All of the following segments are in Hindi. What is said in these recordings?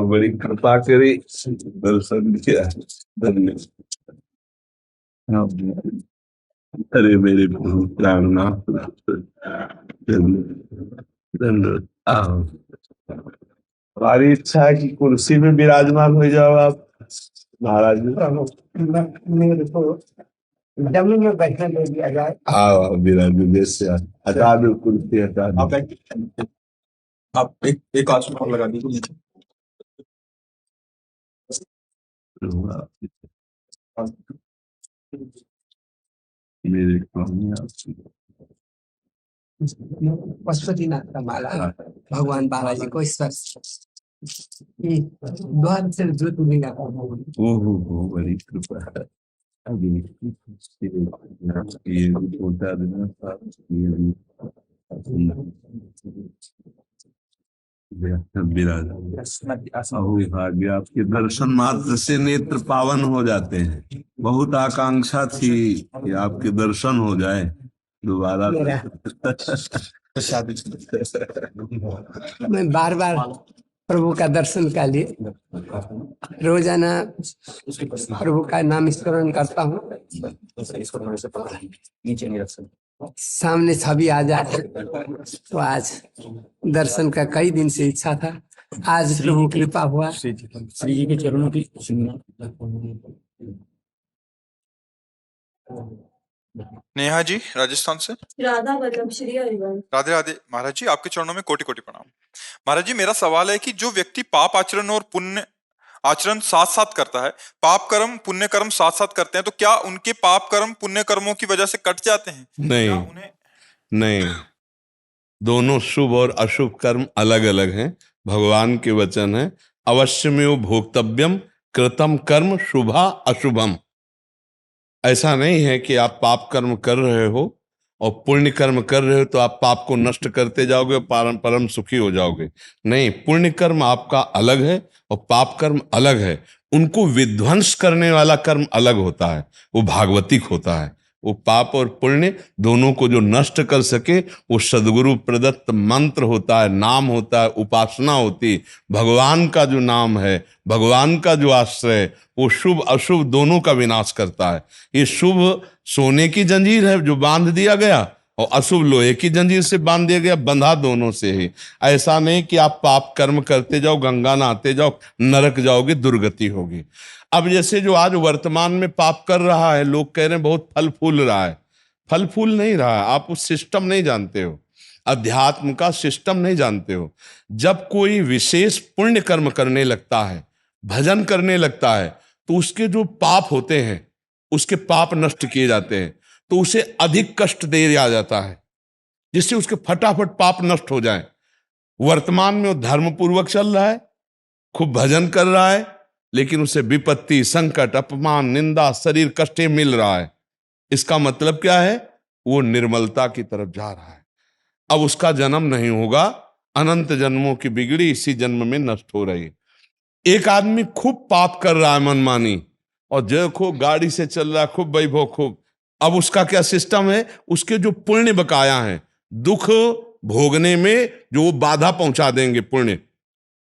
बड़ी कृपा करी, दर्शन किया। धन्यवाद। अरे मेरे प्राणनाथ, धन्यवाद। हमारी इच्छा है कि कुर्सी में विराजमान हो जाओ आप महाराज। मेरे को जमीन में बैठने दे दिया जाए। आओ विराज से हटा दो, कुर्सी हटा दो। आप एक आसन और लगा दीजिए। मेरे पशुपतिनाथ का माला भगवान बालाजी को स्पर्श द्वार से ज्योत मिला। ओहो बड़ी कृपा है। अभी ये भी पहुंचा देना था, ये भी भाग्य आपके दर्शन मात्र से नेत्र पावन हो जाते हैं। बहुत आकांक्षा थी कि आपके दर्शन हो जाए दोबारा। मैं बार बार प्रभु का दर्शन के लिए रोजाना प्रभु का नाम स्मरण करता हूँ। सामने छवि आ जाए तो आज दर्शन का कई दिन से इच्छा था, आज प्रभु कृपा हुआ। श्री जी के चरणों की नेहा जी राजस्थान से। राधा वल्लभ श्री हरिवंश। राधे राधे महाराज जी, आपके चरणों में कोटि कोटि प्रणाम। महाराज जी, मेरा सवाल है कि जो व्यक्ति पाप आचरण और पुण्य आचरण साथ साथ करता है, पाप कर्म पुण्य कर्म साथ साथ करते हैं, तो क्या उनके पाप कर्म पुण्य कर्मों की वजह से कट जाते हैं? नहीं, नहीं, दोनों शुभ और अशुभ कर्म अलग अलग हैं। भगवान के वचन है, अवश्यमेव भोक्तव्यम कृतम कर्म शुभा अशुभम। ऐसा नहीं है कि आप पाप कर्म कर रहे हो और पुण्य कर्म कर रहे हो तो आप पाप को नष्ट करते जाओगे और परम सुखी हो जाओगे। नहीं, पुण्य कर्म आपका अलग है और पाप कर्म अलग है। उनको विध्वंस करने वाला कर्म अलग होता है, वो भागवतिक होता है। वो पाप और पुण्य दोनों को जो नष्ट कर सके वो सदगुरु प्रदत्त मंत्र होता है, नाम होता है, उपासना होती। भगवान का जो नाम है, भगवान का जो आश्रय, वो शुभ अशुभ दोनों का विनाश करता है। ये शुभ सोने की जंजीर है जो बांध दिया गया, और अशुभ लोहे की जंजीर से बांध दिया गया, बंधा दोनों से ही। ऐसा नहीं कि आप पाप कर्म करते जाओ, गंगा नहाते जाओ, नरक जाओगे, दुर्गति होगी। अब जैसे जो आज वर्तमान में पाप कर रहा है, लोग कह रहे हैं बहुत फल फूल रहा है। फल फूल नहीं रहा है, आप उस सिस्टम नहीं जानते हो, अध्यात्म का सिस्टम नहीं जानते हो। जब कोई विशेष पुण्य कर्म करने लगता है, भजन करने लगता है, तो उसके जो पाप होते हैं, उसके पाप नष्ट किए जाते हैं, तो उसे अधिक कष्ट दिया जाता है, जिससे उसके फटाफट पाप नष्ट हो जाए। वर्तमान में वो धर्मपूर्वक चल रहा है, खूब भजन कर रहा है, लेकिन उसे विपत्ति, संकट, अपमान, निंदा, शरीर कष्ट मिल रहा है। इसका मतलब क्या है? वो निर्मलता की तरफ जा रहा है। अब उसका जन्म नहीं होगा, अनंत जन्मों की बिगड़ी इसी जन्म में नष्ट हो रही है। एक आदमी खूब पाप कर रहा है मनमानी, और जो खूब गाड़ी से चल रहा है, खूब वैभव खूब, अब उसका क्या सिस्टम है? उसके जो पुण्य बकाया हैं, दुख भोगने में जो वो बाधा पहुंचा देंगे पुण्य,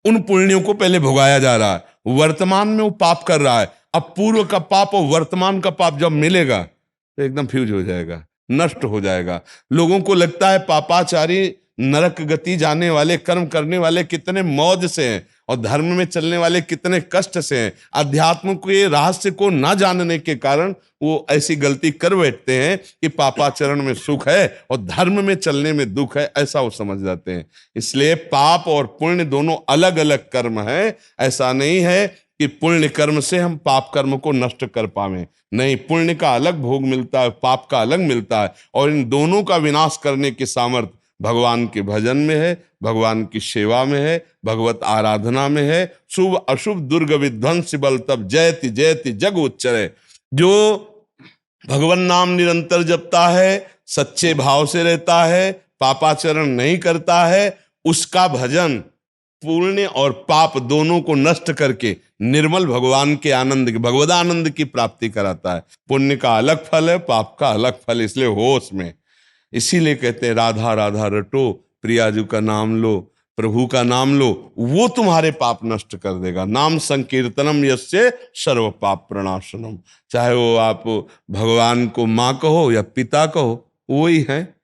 उन पुण्यों को पहले भोगाया जा रहा है। वर्तमान में वो पाप कर रहा है, अब पूर्व का पाप और वर्तमान का पाप जब मिलेगा तो एकदम फ्यूज हो जाएगा, नष्ट हो जाएगा। लोगों को लगता है पापाचारी, नरक गति जाने वाले, कर्म करने वाले कितने मौज से हैं, और धर्म में चलने वाले कितने कष्ट से हैं। अध्यात्म के रहस्य को ना जानने के कारण वो ऐसी गलती कर बैठते हैं कि पापाचरण में सुख है और धर्म में चलने में दुख है, ऐसा वो समझ जाते हैं। इसलिए पाप और पुण्य दोनों अलग अलग कर्म है। ऐसा नहीं है कि पुण्य कर्म से हम पाप कर्म को नष्ट कर पावे। नहीं, पुण्य का अलग भोग मिलता है, पाप का अलग मिलता है, और इन दोनों का विनाश करने की सामर्थ्य भगवान के भजन में है, भगवान की सेवा में है, भगवत आराधना में है। शुभ अशुभ दुर्ग विध्वंस बल तब जयति जयति जग उच्चरे। जो भगवान नाम निरंतर जपता है, सच्चे भाव से रहता है, पापाचरण नहीं करता है, उसका भजन पुण्य और पाप दोनों को नष्ट करके निर्मल भगवान के आनंद की, भगवदानंद की प्राप्ति कराता है। पुण्य का अलग फल है, पाप का अलग फल, इसलिए होश में। इसीलिए कहते हैं राधा राधा रटो, प्रियाजू का नाम लो, प्रभु का नाम लो, वो तुम्हारे पाप नष्ट कर देगा। नाम संकीर्तनम यस्य सर्व पाप प्रणाशनम। चाहे वो आप भगवान को माँ कहो या पिता कहो, वही है।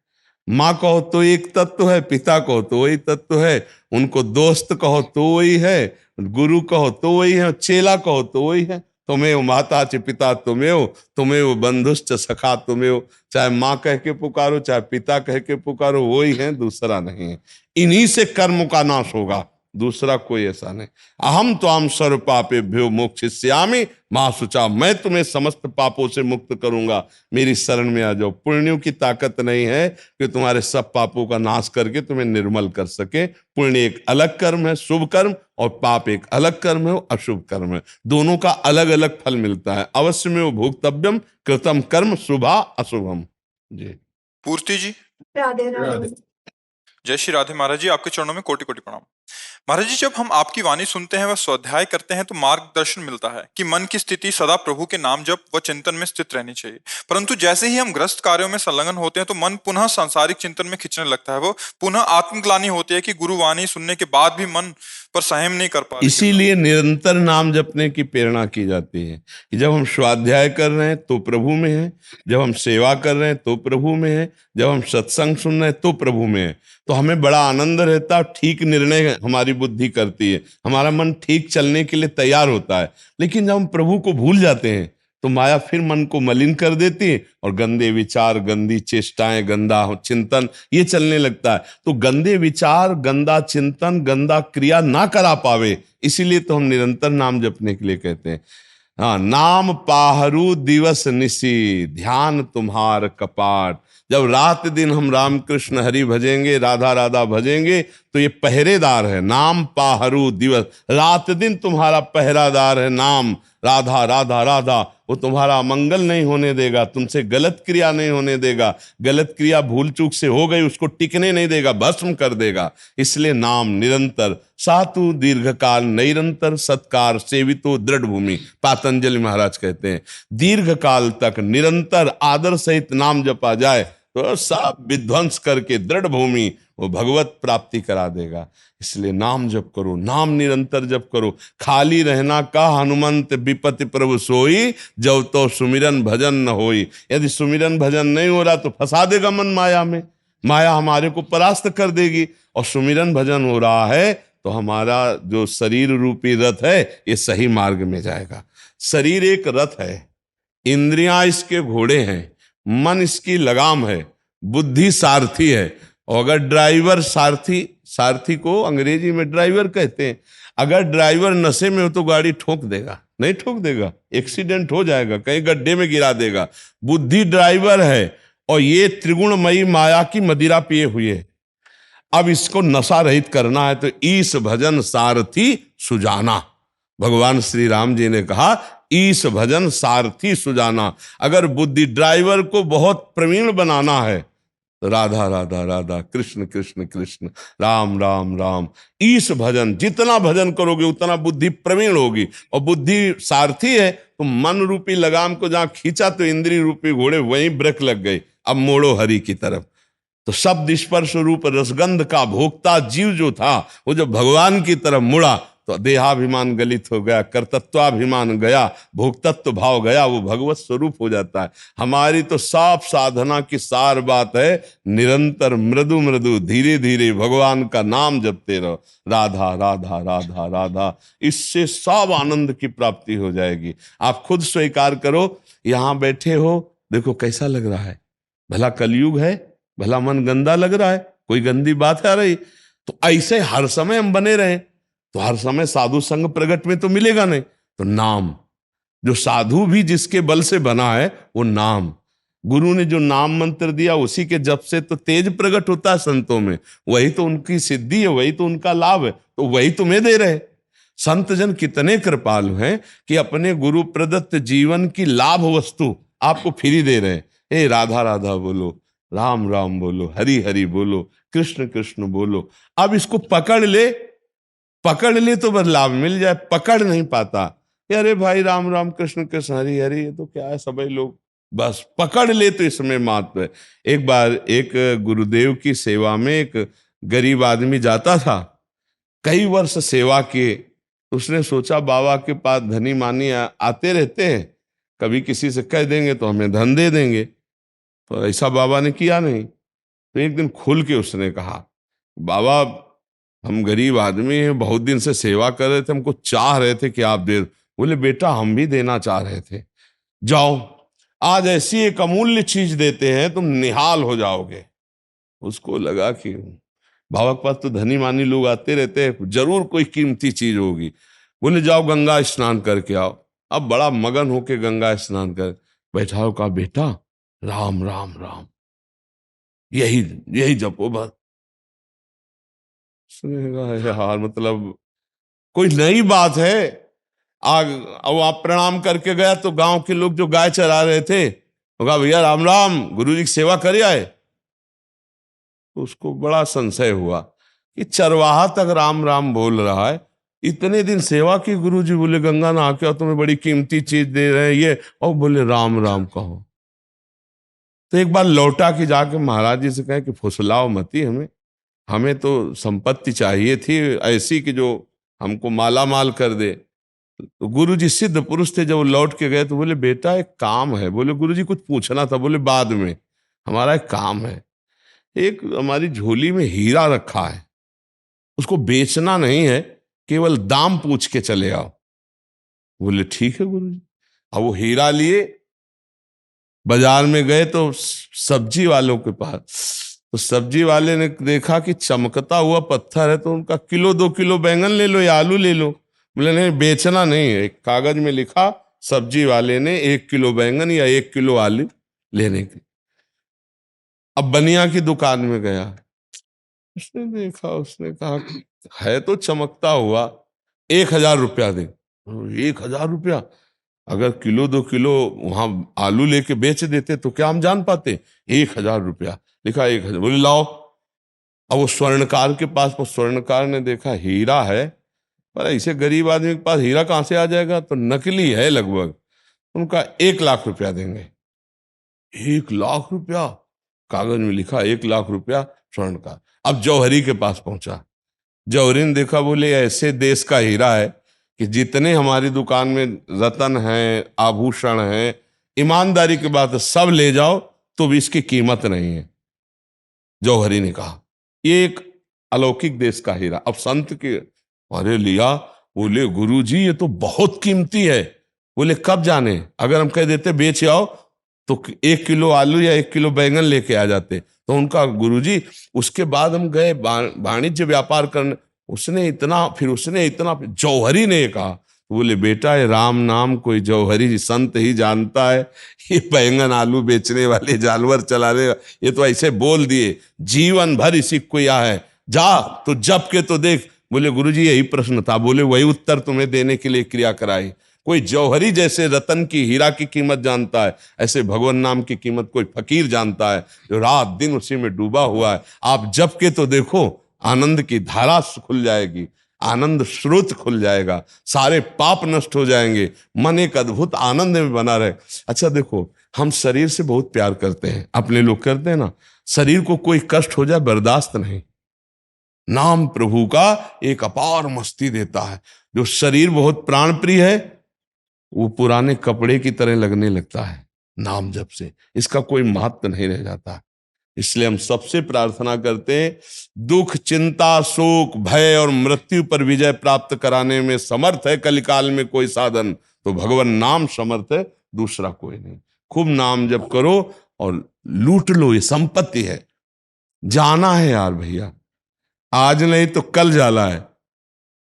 माँ कहो तो एक तत्व है, पिता कहो तो वही तत्व है, उनको दोस्त कहो तो वही है, गुरु कहो तो वही है, चेला कहो तो वही है। तुम्हें माता च पिता तुम्हें बंधुश्च सखा तुम्हें। चाहे माँ कह के पुकारो, चाहे पिता कह के पुकारो, वही है, दूसरा नहीं है। इन्हीं से कर्म का नाश होगा, दूसरा कोई ऐसा नहीं। अहम त्वाम सर्व पापेभ्यो मोक्षयिष्यामि मां शुचा। मैं तुम्हें समस्त पापों से मुक्त करूंगा, मेरी शरण में आ जाओ। पुण्यों की ताकत नहीं है कि तुम्हारे सब पापों का नाश करके तुम्हें निर्मल कर सके। पुण्य एक अलग कर्म है, शुभ कर्म, और पाप एक अलग कर्म है, अशुभ कर्म है। दोनों का अलग अलग फल मिलता है। अवश्य में वो भोक्तव्यम कृतम कर्म शुभा अशुभम। जी पूर्ति जी, राधे राधे। जय श्री राधे। महाराज जी, आपके चरणों में कोटि कोटि प्रणाम। महाराज जी, जब हम आपकी वाणी सुनते हैं व स्वाध्याय करते हैं तो मार्गदर्शन मिलता है कि मन की स्थिति सदा प्रभु के नाम जप व चिंतन में स्थित रहनी चाहिए। परंतु जैसे ही हम ग्रस्त कार्यों में संलग्न होते हैं तो मन पुनः सांसारिक चिंतन में खिंचने लगता है। वो पुनः आत्मग्लानि होती है कि गुरुवाणी सुनने के बाद भी मन पर संयम नहीं कर पा रहे। इसीलिए निरंतर नाम जपने की प्रेरणा की जाती है कि जब हम स्वाध्याय कर रहे हैं तो प्रभु में है, जब हम सेवा कर रहे हैं तो प्रभु में है, जब हम सत्संग सुन रहे हैं तो प्रभु में है। तो हमें बड़ा आनंद रहता है, ठीक निर्णय हमारी बुद्धि करती है, हमारा मन ठीक चलने के लिए तैयार होता है। लेकिन जब हम प्रभु को भूल जाते हैं तो माया फिर मन को मलिन कर देती है और गंदे विचार, गंदी चेष्टाएं, गंदा चिंतन ये चलने लगता है। तो गंदे विचार, गंदा चिंतन, गंदा क्रिया ना करा पावे, इसीलिए तो हम निरंतर नाम जपने के लिए कहते हैं। हाँ, नाम पाहरू दिवस निशी, ध्यान तुम्हार कपाट। जब रात दिन हम राम कृष्ण हरि भजेंगे, राधा राधा भजेंगे, तो ये पहरेदार है। नाम पाहरू दिवस, रात दिन तुम्हारा पहरादार है नाम। राधा राधा राधा, वो तुम्हारा मंगल नहीं होने देगा, तुमसे गलत क्रिया नहीं होने देगा। गलत क्रिया भूल चूक से हो गई, उसको टिकने नहीं देगा, भस्म कर देगा। इसलिए नाम निरंतर। सातु दीर्घकाल निरंतर सत्कार सेवितो दृढ़ भूमि, पातंजलि महाराज कहते हैं। दीर्घ काल तक निरंतर आदर सहित नाम जपा जाए तो सब विध्वंस करके दृढ़ भूमि वो भगवत प्राप्ति करा देगा। इसलिए नाम जप करो, नाम निरंतर जप करो। खाली रहना का हनुमंत विपति प्रभु सोई, जब तो सुमिरन भजन न होई। यदि सुमिरन भजन नहीं हो रहा तो फंसा देगा मन माया में, माया हमारे को परास्त कर देगी। और सुमिरन भजन हो रहा है तो हमारा जो शरीर रूपी रथ है ये सही मार्ग में जाएगा। शरीर एक रथ है, इंद्रियां इसके घोड़े हैं, मन इसकी लगाम है, बुद्धि सारथी है। और अगर ड्राइवर सारथी को अंग्रेजी में ड्राइवर कहते हैं, अगर ड्राइवर नशे में हो तो गाड़ी ठोक देगा, नहीं ठोक देगा, एक्सीडेंट हो जाएगा, कहीं गड्ढे में गिरा देगा। बुद्धि ड्राइवर है और ये त्रिगुणमयी माया की मदिरा पिए हुए है। अब इसको नशा रहित करना है तो ईश भजन सारथी सुजाना। भगवान श्री राम जी ने कहा ईश भजन सारथी सुजाना। अगर बुद्धि ड्राइवर को बहुत प्रवीण बनाना है तो राधा राधा राधा, कृष्ण कृष्ण कृष्ण, राम राम राम। ईश भजन, जितना भजन करोगे उतना बुद्धि प्रवीण होगी। और बुद्धि सारथी है तो मन रूपी लगाम को जहां खींचा तो इंद्रिय रूपी घोड़े वहीं ब्रेक लग गई, अब मोड़ो हरि की तरफ। तो शब्द स्पर्श रूप रसगंध का भोक्ता जीव जो था वो जब भगवान की तरफ मुड़ा तो देहाभिमान गलित हो गया, कर्तत्वाभिमान गया, भोक्तत्व भाव गया, वो भगवत स्वरूप हो जाता है। हमारी तो साफ साधना की सार बात है, निरंतर मृदु मृदु धीरे धीरे भगवान का नाम जपते रहो, राधा राधा राधा राधा। इससे सब आनंद की प्राप्ति हो जाएगी। आप खुद स्वीकार करो, यहां बैठे हो, देखो कैसा लग रहा है। भला कलयुग है, भला मन गंदा लग रहा है, कोई गंदी बात आ रही? तो ऐसे हर समय हम बने रहें तो हर समय साधु संग प्रगट में तो मिलेगा नहीं। तो नाम, जो साधु भी जिसके बल से बना है वो नाम, गुरु ने जो नाम मंत्र दिया उसी के जप से तो तेज प्रकट होता है संतों में। वही तो उनकी सिद्धि है, वही तो उनका लाभ है, तो वही तुम्हें दे रहे। संत जन कितने कृपालु हैं कि अपने गुरु प्रदत्त जीवन की लाभ वस्तु आपको फ्री दे रहे हैं। ए राधा राधा बोलो, राम राम बोलो, हरि हरि बोलो, कृष्ण कृष्ण बोलो। अब इसको पकड़ ले तो बस लाभ मिल जाए। पकड़ नहीं पाता, अरे भाई राम राम कृष्ण कृष्ण हरि हरि, ये तो क्या है, सभी लोग बस पकड़ ले तो इसमें महत्व है। एक बार एक गुरुदेव की सेवा में एक गरीब आदमी जाता था कई वर्ष सेवा किए। उसने सोचा बाबा के पास धनी मानी आते रहते हैं, कभी किसी से कह देंगे तो हमें धन दे देंगे। तो ऐसा बाबा ने किया नहीं। तो एक दिन खुल के उसने कहा, बाबा हम गरीब आदमी हैं, बहुत दिन से सेवा कर रहे थे, हमको चाह रहे थे कि आप दे। बोले बेटा हम भी देना चाह रहे थे, जाओ आज ऐसी एक अमूल्य चीज देते हैं तुम निहाल हो जाओगे। उसको लगा कि बाबा के पास तो धनी मानी लोग आते रहते हैं, जरूर कोई कीमती चीज होगी। बोले जाओ गंगा स्नान करके आओ। अब बड़ा मगन होके गंगा स्नान कर बैठा हो, कहा बेटा राम राम राम यही यही जपो बस। उसने कहा यार मतलब कोई नई बात है। आग अब आप प्रणाम करके गया तो गांव के लोग जो गाय चरा रहे थे वो कहा भैया राम राम गुरु जी की सेवा कर आए। तो उसको बड़ा संशय हुआ कि चरवाहा तक राम राम बोल रहा है, इतने दिन सेवा की गुरु जी। बोले गंगा नहा के आओ, तुम्हें बड़ी कीमती चीज दे रहे हैं ये, और बोले राम राम कहो। तो एक बार लौटा कि जाके महाराज जी से कहे कि फुसलाओ मती हमें, हमें तो संपत्ति चाहिए थी ऐसी कि जो हमको माला माल कर दे। तो गुरु जी सिद्ध पुरुष थे, जब वो लौट के गए तो बोले बेटा एक काम है। बोले गुरु जी कुछ पूछना था। बोले बाद में, हमारा एक काम है, एक हमारी झोली में हीरा रखा है, उसको बेचना नहीं है, केवल दाम पूछ के चले आओ। बोले ठीक है गुरु जी। अब वो हीरा लिए बाजार में गए तो सब्जी वालों के पास, तो सब्जी वाले ने देखा कि चमकता हुआ पत्थर है, तो उनका किलो 2 किलो बैंगन ले लो या आलू ले लो। बोले नहीं बेचना नहीं है। एक कागज में लिखा सब्जी वाले ने 1 किलो बैंगन या 1 किलो आलू लेने की। अब बनिया की दुकान में गया, उसने देखा, उसने कहा है तो चमकता हुआ, 1,000 रुपया दे। 1,000 रुपया? अगर किलो 2 किलो वहां आलू लेके बेच देते तो क्या हम जान पाते। 1,000 रुपया लिखा, 1,000। बोले लाओ। अब वो स्वर्णकार के पास, वो स्वर्णकार ने देखा हीरा है, पर ऐसे गरीब आदमी के पास हीरा कहां से आ जाएगा, तो नकली है लगभग। उनका 1,00,000 रुपया देंगे। 1,00,000 रुपया कागज में लिखा, 1,00,000 रुपया स्वर्णकार। अब जौहरी के पास पहुंचा, जौहरी ने देखा, बोले ऐसे देश का हीरा है कि जितने हमारी दुकान में रतन हैं आभूषण हैं, ईमानदारी की बात है सब ले जाओ तो भी इसकी कीमत नहीं है। जौहरी ने कहा ये एक अलौकिक देश का हीरा। अब संत के अरे लिया। बोले गुरु जी ये तो बहुत कीमती है। बोले कब जाने, अगर हम कह देते बेच आओ तो 1 किलो आलू या 1 किलो बैंगन लेके आ जाते। तो उनका गुरुजी, उसके बाद हम गए वाणिज्य व्यापार करने, उसने इतना जौहरी ने कहा। बोले बेटा ये राम नाम कोई जौहरी संत ही जानता है, ये बैंगन आलू बेचने वाले जानवर चलाने ये तो ऐसे बोल दिए, जीवन भर इसी को या है, जा तो जप के तो देख। बोले गुरुजी यही प्रश्न था। बोले वही उत्तर तुम्हें देने के लिए क्रिया कराई। कोई जौहरी जैसे रतन की हीरा की कीमत जानता है, ऐसे भगवान नाम की कीमत कोई फकीर जानता है जो रात दिन उसी में डूबा हुआ है। आप जप के तो देखो, आनंद की धारा खुल जाएगी, आनंद स्रोत खुल जाएगा, सारे पाप नष्ट हो जाएंगे, मन एक अद्भुत आनंद में बना रहे। अच्छा देखो, हम शरीर से बहुत प्यार करते हैं, अपने लोग करते हैं ना, शरीर को कोई कष्ट हो जाए बर्दाश्त नहीं। नाम प्रभु का एक अपार मस्ती देता है। जो शरीर बहुत प्राण प्रिय है वो पुराने कपड़े की तरह लगने लगता है नाम जप से, इसका कोई महत्व नहीं रह जाता। इसलिए हम सबसे प्रार्थना करते हैं, दुख चिंता शोक भय और मृत्यु पर विजय प्राप्त कराने में समर्थ है कलिकाल में कोई साधन, तो भगवान नाम समर्थ है, दूसरा कोई नहीं। खूब नाम जप करो और लूट लो, ये संपत्ति है। जाना है यार भैया, आज नहीं तो कल जाना है,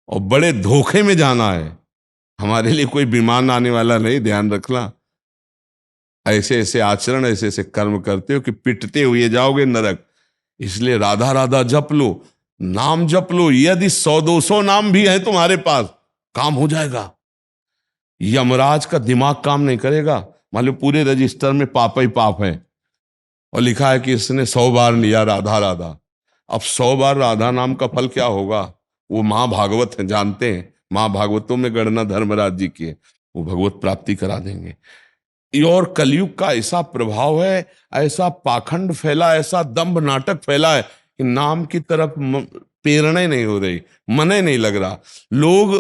और बड़े धोखे में जाना है। हमारे लिए कोई विमान आने वाला नहीं, ध्यान रखना। ऐसे ऐसे आचरण ऐसे ऐसे कर्म करते हो कि पिटते हुए जाओगे नरक। इसलिए राधा राधा जप लो, नाम जप लो। यदि 100-200 नाम भी है तुम्हारे पास, काम हो जाएगा। यमराज का दिमाग काम नहीं करेगा। मान लो पूरे रजिस्टर में पाप ही पाप है और लिखा है कि इसने 100 बार लिया राधा राधा। अब 100 बार राधा नाम का फल क्या होगा, वो महाभागवत है, जानते हैं, महाभागवतों में गणना धर्मराज जी की है, वो भगवत प्राप्ति करा देंगे। और कलयुग का ऐसा प्रभाव है, ऐसा पाखंड फैला, ऐसा दंभ नाटक फैला है कि नाम की तरफ प्रेरणा ही नहीं हो रही, मन ही नहीं लग रहा। लोग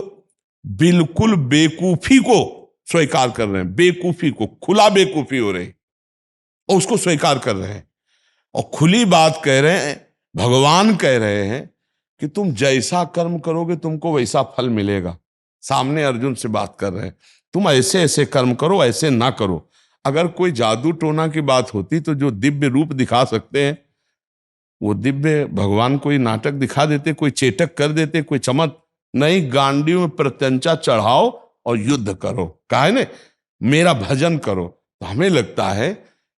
बिल्कुल बेकूफी को स्वीकार कर रहे हैं, बेकूफी को, खुला बेकूफी हो रही और उसको स्वीकार कर रहे हैं और खुली बात कह रहे हैं। भगवान कह रहे हैं कि तुम जैसा कर्म करोगे तुमको वैसा फल मिलेगा। सामने अर्जुन से बात कर रहे हैं, तुम ऐसे ऐसे कर्म करो, ऐसे ना करो। अगर कोई जादू टोना की बात होती तो जो दिव्य रूप दिखा सकते हैं वो दिव्य भगवान कोई नाटक दिखा देते, कोई चेटक कर देते, कोई चमक नहीं। गांडियों में प्रत्यंचा चढ़ाओ और युद्ध करो, कहा है ना, मेरा भजन करो। तो हमें लगता है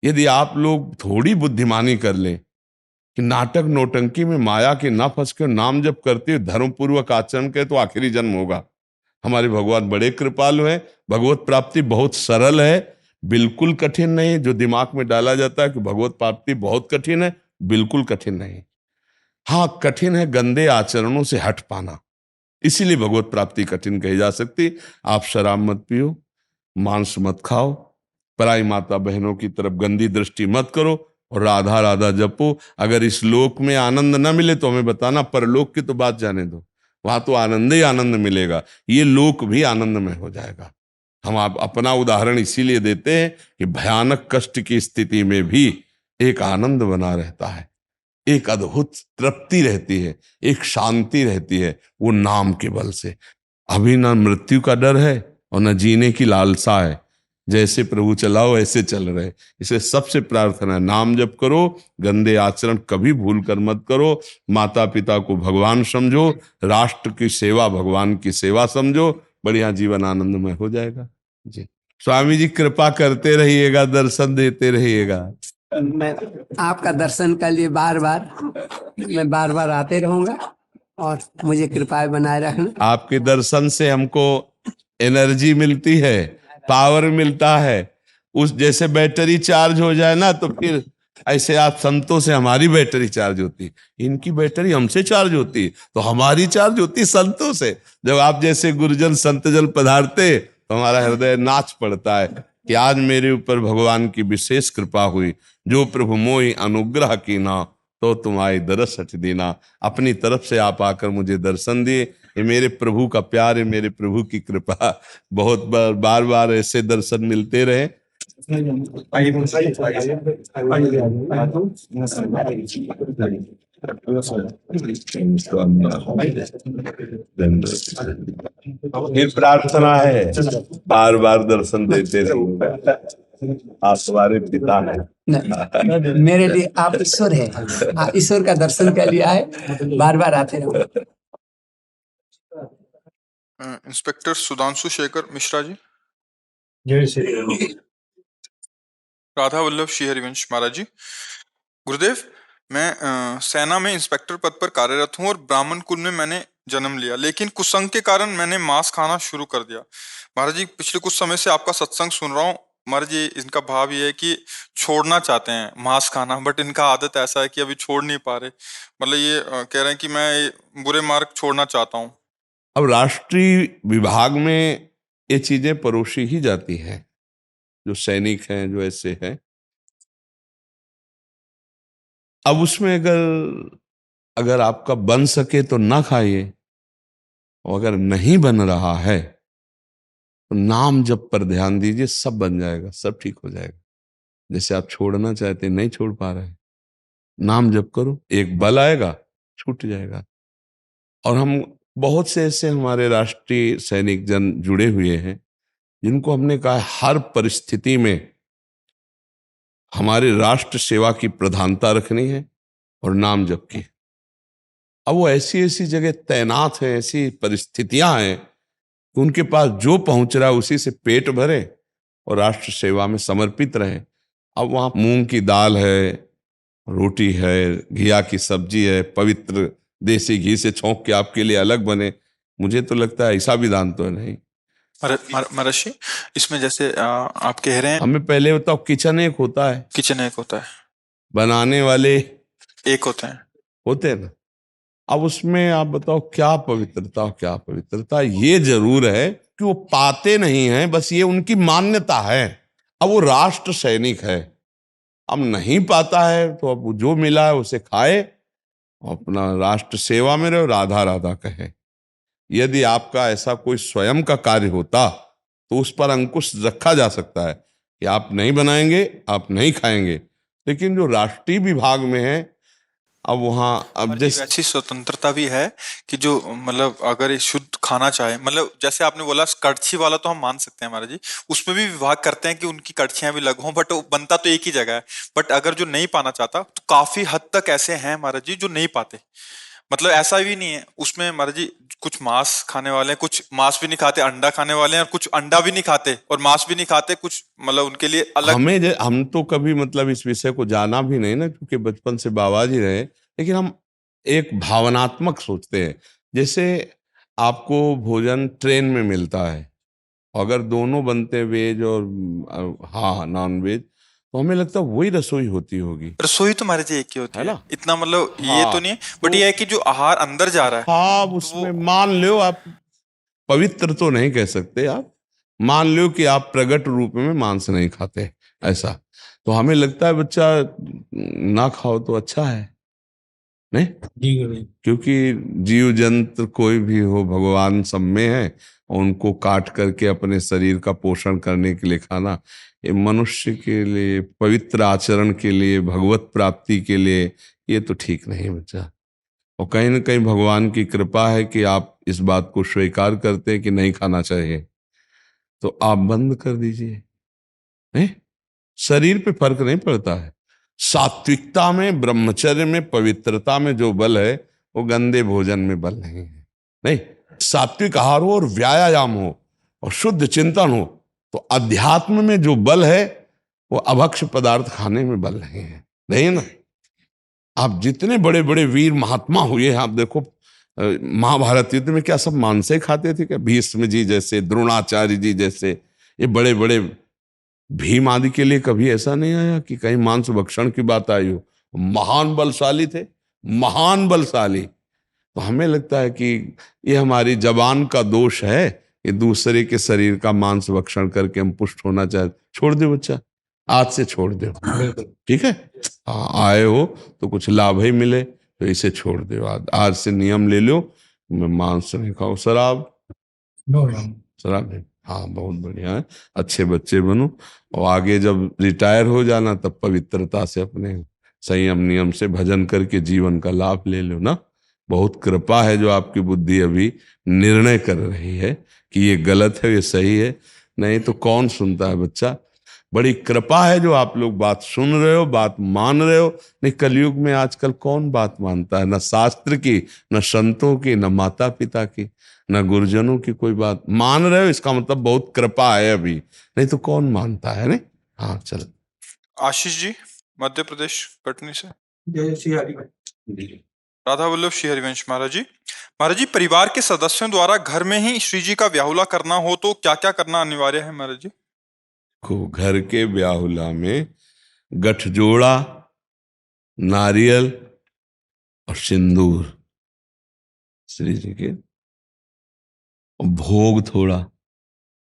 यदि आप लोग थोड़ी बुद्धिमानी कर लें कि नाटक नौटंकी में माया के ना फंस कर नाम जप करते हुए धर्मपूर्वक आचरण करे तो आखिरी जन्म होगा। हमारे भगवान बड़े कृपालु हैं। भगवत प्राप्ति बहुत सरल है, बिल्कुल कठिन नहीं। जो दिमाग में डाला जाता है कि भगवत प्राप्ति बहुत कठिन है, बिल्कुल कठिन नहीं। हाँ, कठिन है गंदे आचरणों से हट पाना, इसीलिए भगवत प्राप्ति कठिन कही जा सकती। आप शराब मत पियो, मांस मत खाओ, पराई माता बहनों की तरफ गंदी दृष्टि मत करो और राधा राधा जपो। अगर इस लोक में आनंद न मिले तो हमें बताना, परलोक की तो बात जाने दो, वहां तो आनंद ही आनंद मिलेगा, ये लोक भी आनंद में हो जाएगा। हम आप अपना उदाहरण इसीलिए देते हैं कि भयानक कष्ट की स्थिति में भी एक आनंद बना रहता है, एक अद्भुत तृप्ति रहती है, एक शांति रहती है, वो नाम के बल से। अभी ना मृत्यु का डर है और न जीने की लालसा है। जैसे प्रभु चलाओ ऐसे चल रहे। इसे सबसे प्रार्थना है, नाम जप करो, गंदे आचरण कभी भूल कर मत करो, माता पिता को भगवान समझो, राष्ट्र की सेवा भगवान की सेवा समझो, बढ़िया जीवन आनंदमय हो जाएगा। जी, स्वामी जी कृपा करते रहिएगा, दर्शन देते रहिएगा। मैं आपका दर्शन के लिए मैं बार बार आते रहूंगा और मुझे कृपा बनाए रखना। आपके दर्शन से हमको एनर्जी मिलती है, पावर मिलता है। उस जैसे बैटरी चार्ज हो जाए ना तो फिर ऐसे आप संतों से हमारी बैटरी चार्ज होती, इनकी बैटरी हमसे चार्ज होती, तो हमारी चार्ज होती संतों से। जब आप जैसे गुरुजन संत जल पधारते तो हमारा हृदय नाच पड़ता है कि आज मेरे ऊपर भगवान की विशेष कृपा हुई। जो प्रभु मोहि अनुग्रह कीना तो तुम्हारी दरस हट देना। अपनी तरफ से आप आकर मुझे दर्शन दिए, ये मेरे प्रभु का प्यार है, मेरे प्रभु की कृपा। बहुत बार बार ऐसे दर्शन मिलते रहे। फिर प्रार्थना है, बार बार दर्शन देते रहिए। आप हमारे पिता हैं, मेरे लिए आप ईश्वर है, ईश्वर का दर्शन के लिए आए, बार बार आते रहो। इंस्पेक्टर सुधांशु शेखर मिश्रा जी। जय श्री राम। राधा वल्लभ श्री हरिवंश महाराज जी। गुरुदेव, मैं सेना में इंस्पेक्टर पद पर कार्यरत हूँ और ब्राह्मण कुल में मैंने जन्म लिया, लेकिन कुसंग के कारण मैंने मांस खाना शुरू कर दिया। महाराज जी, पिछले कुछ समय से आपका सत्संग सुन रहा हूँ। महाराज जी, इनका भाव ये है कि छोड़ना चाहते हैं मांस खाना, बट इनका आदत ऐसा है कि अभी छोड़ नहीं पा रहे। मतलब ये कह रहे हैं कि मैं बुरे मार्ग छोड़ना चाहता हूँ। अब राष्ट्रीय विभाग में ये चीजें परोसी ही जाती हैं। जो सैनिक हैं, जो ऐसे हैं, अब उसमें अगर आपका बन सके तो ना खाइए, और अगर नहीं बन रहा है तो नाम जप पर ध्यान दीजिए, सब बन जाएगा, सब ठीक हो जाएगा। जैसे आप छोड़ना चाहते नहीं छोड़ पा रहे, नाम जप करो, एक बल आएगा, छूट जाएगा। और हम बहुत से ऐसे हमारे राष्ट्रीय सैनिक जन जुड़े हुए हैं जिनको हमने कहा हर परिस्थिति में हमारे राष्ट्र सेवा की प्रधानता रखनी है और नाम जप की। अब वो ऐसी ऐसी जगह तैनात हैं, ऐसी परिस्थितियां हैं कि उनके पास जो पहुंच रहा है उसी से पेट भरे और राष्ट्र सेवा में समर्पित रहे। अब वहां मूंग की दाल है, रोटी है, घिया की सब्जी है, पवित्र देसी घी से छौंक के आपके लिए अलग बने, मुझे तो लगता है ऐसा विधान तो नहीं। महाराज जी, इसमें जैसे आप कह रहे हैं, हमें पहले बताओ, किचन एक होता है, किचन एक होता है, बनाने वाले एक होते हैं ना। अब उसमें आप बताओ क्या पवित्रता, क्या पवित्रता। ये जरूर है कि वो पाते नहीं हैं, बस ये उनकी मान्यता है। अब वो राष्ट्र सैनिक है, अब नहीं पाता है तो अब जो मिला है उसे खाए अपना राष्ट्र सेवा में रहो, राधा राधा कहे। यदि आपका ऐसा कोई स्वयं का कार्य होता तो उस पर अंकुश रखा जा सकता है कि आप नहीं बनाएंगे, आप नहीं खाएंगे। लेकिन जो राष्ट्रीय विभाग में है, अब वहाँ अब और जी जैसे वैसी स्वतंत्रता भी है कि जो मतलब अगर ये शुद्ध खाना चाहे, मतलब जैसे आपने बोला कड़छी वाला तो हम मान सकते हैं महाराज जी, उसमें भी विभाग करते हैं कि उनकी कड़छियां भी अलग हों, बट वो बनता तो एक ही जगह है। बट अगर जो नहीं पाना चाहता तो काफी हद तक ऐसे हैं महाराज जी जो नहीं पाते। मतलब ऐसा भी नहीं है उसमें महाराज जी, कुछ मांस खाने वाले हैं, कुछ मांस भी नहीं खाते, अंडा खाने वाले हैं, और कुछ अंडा भी नहीं खाते और मांस भी नहीं खाते, कुछ मतलब उनके लिए अलग। हम तो कभी मतलब इस विषय को जाना भी नहीं ना, क्योंकि बचपन से बाबा जी रहे। लेकिन हम एक भावनात्मक सोचते हैं। जैसे आपको भोजन ट्रेन में मिलता है, अगर दोनों बनते वेज और हाँ नॉन वेज, तो हमें लगता है वही रसोई होती होगी, रसोई तो हमारे जी एक ही होती है है, ना। इतना मतलब ये हाँ तो नहीं है, बट ये है कि जो आहार अंदर जा रहा है हाँ, तो उसमें वो मान लो आप पवित्र तो नहीं कह सकते, आप मान लो कि आप प्रगट रूप में मांस नहीं खाते, ऐसा। तो हमें लगता है बच्चा ना खाओ तो अच्छा है, नहीं। जी गुरुजी। क्योंकि जीव जंतु कोई भी हो, भगवान सब में है, और उनको काट करके अपने शरीर का पोषण करने के लिए खाना, ये मनुष्य के लिए पवित्र आचरण के लिए, भगवत प्राप्ति के लिए, ये तो ठीक नहीं बच्चा। और कहीं ना कहीं भगवान की कृपा है कि आप इस बात को स्वीकार करते हैं कि नहीं खाना चाहिए, तो आप बंद कर दीजिए, नहीं। शरीर पे फर्क नहीं पड़ता है। सात्विकता में, ब्रह्मचर्य में, पवित्रता में जो बल है, वो गंदे भोजन में बल नहीं है, नहीं। सात्विक आहार हो और व्यायाम हो और शुद्ध चिंतन हो, तो अध्यात्म में जो बल है वो अभक्ष पदार्थ खाने में बल नहीं है, नहीं ना। आप जितने बड़े बड़े वीर महात्मा हुए हैं, आप देखो महाभारत युद्ध में क्या सब मांस ही खाते थे क्या? भीष्म जी जैसे, द्रोणाचार्य जी जैसे, ये बड़े बड़े भीम आदि के लिए कभी ऐसा नहीं आया कि कहीं मांस भक्षण की बात आई हो। महान बलशाली थे, महान बलशाली। तो हमें लगता है कि ये हमारी जबान का दोष है कि दूसरे के शरीर का मांस भक्षण करके हम पुष्ट होना चाहते। छोड़ दो बच्चा, आज से छोड़ दो, ठीक है। आए हो तो कुछ लाभ ही मिले, तो इसे छोड़ दो। आज से नियम ले लो, मैं मांस नहीं खाऊं। शराब, शराब नहीं, हाँ बहुत बढ़िया है, अच्छे बच्चे बनो, और आगे जब रिटायर हो जाना तब पवित्रता से अपने संयम नियम से भजन करके जीवन का लाभ ले लो ना। बहुत कृपा है जो आपकी बुद्धि अभी निर्णय कर रही है कि ये गलत है, ये सही है। नहीं तो कौन सुनता है बच्चा। बड़ी कृपा है जो आप लोग बात सुन रहे हो, बात मान रहे हो। नहीं, कलयुग में आजकल कौन बात मानता है? न शास्त्र की, न संतों की, न माता पिता की, न गुरुजनों की कोई बात मान रहे हो, इसका मतलब बहुत कृपा है अभी, नहीं तो कौन मानता है, नहीं। हाँ चल। आशीष जी मध्य प्रदेश कटनी से। जय श्री हरि। राधा वल्लभ श्री हरिवंश महाराज जी। महाराज जी, परिवार के सदस्यों द्वारा घर में ही श्री जी का ब्याहुला करना हो तो क्या क्या करना अनिवार्य है महाराज जी? को घर के ब्याहुला में गठजोड़ा, नारियल और सिंदूर श्री जी के, और भोग थोड़ा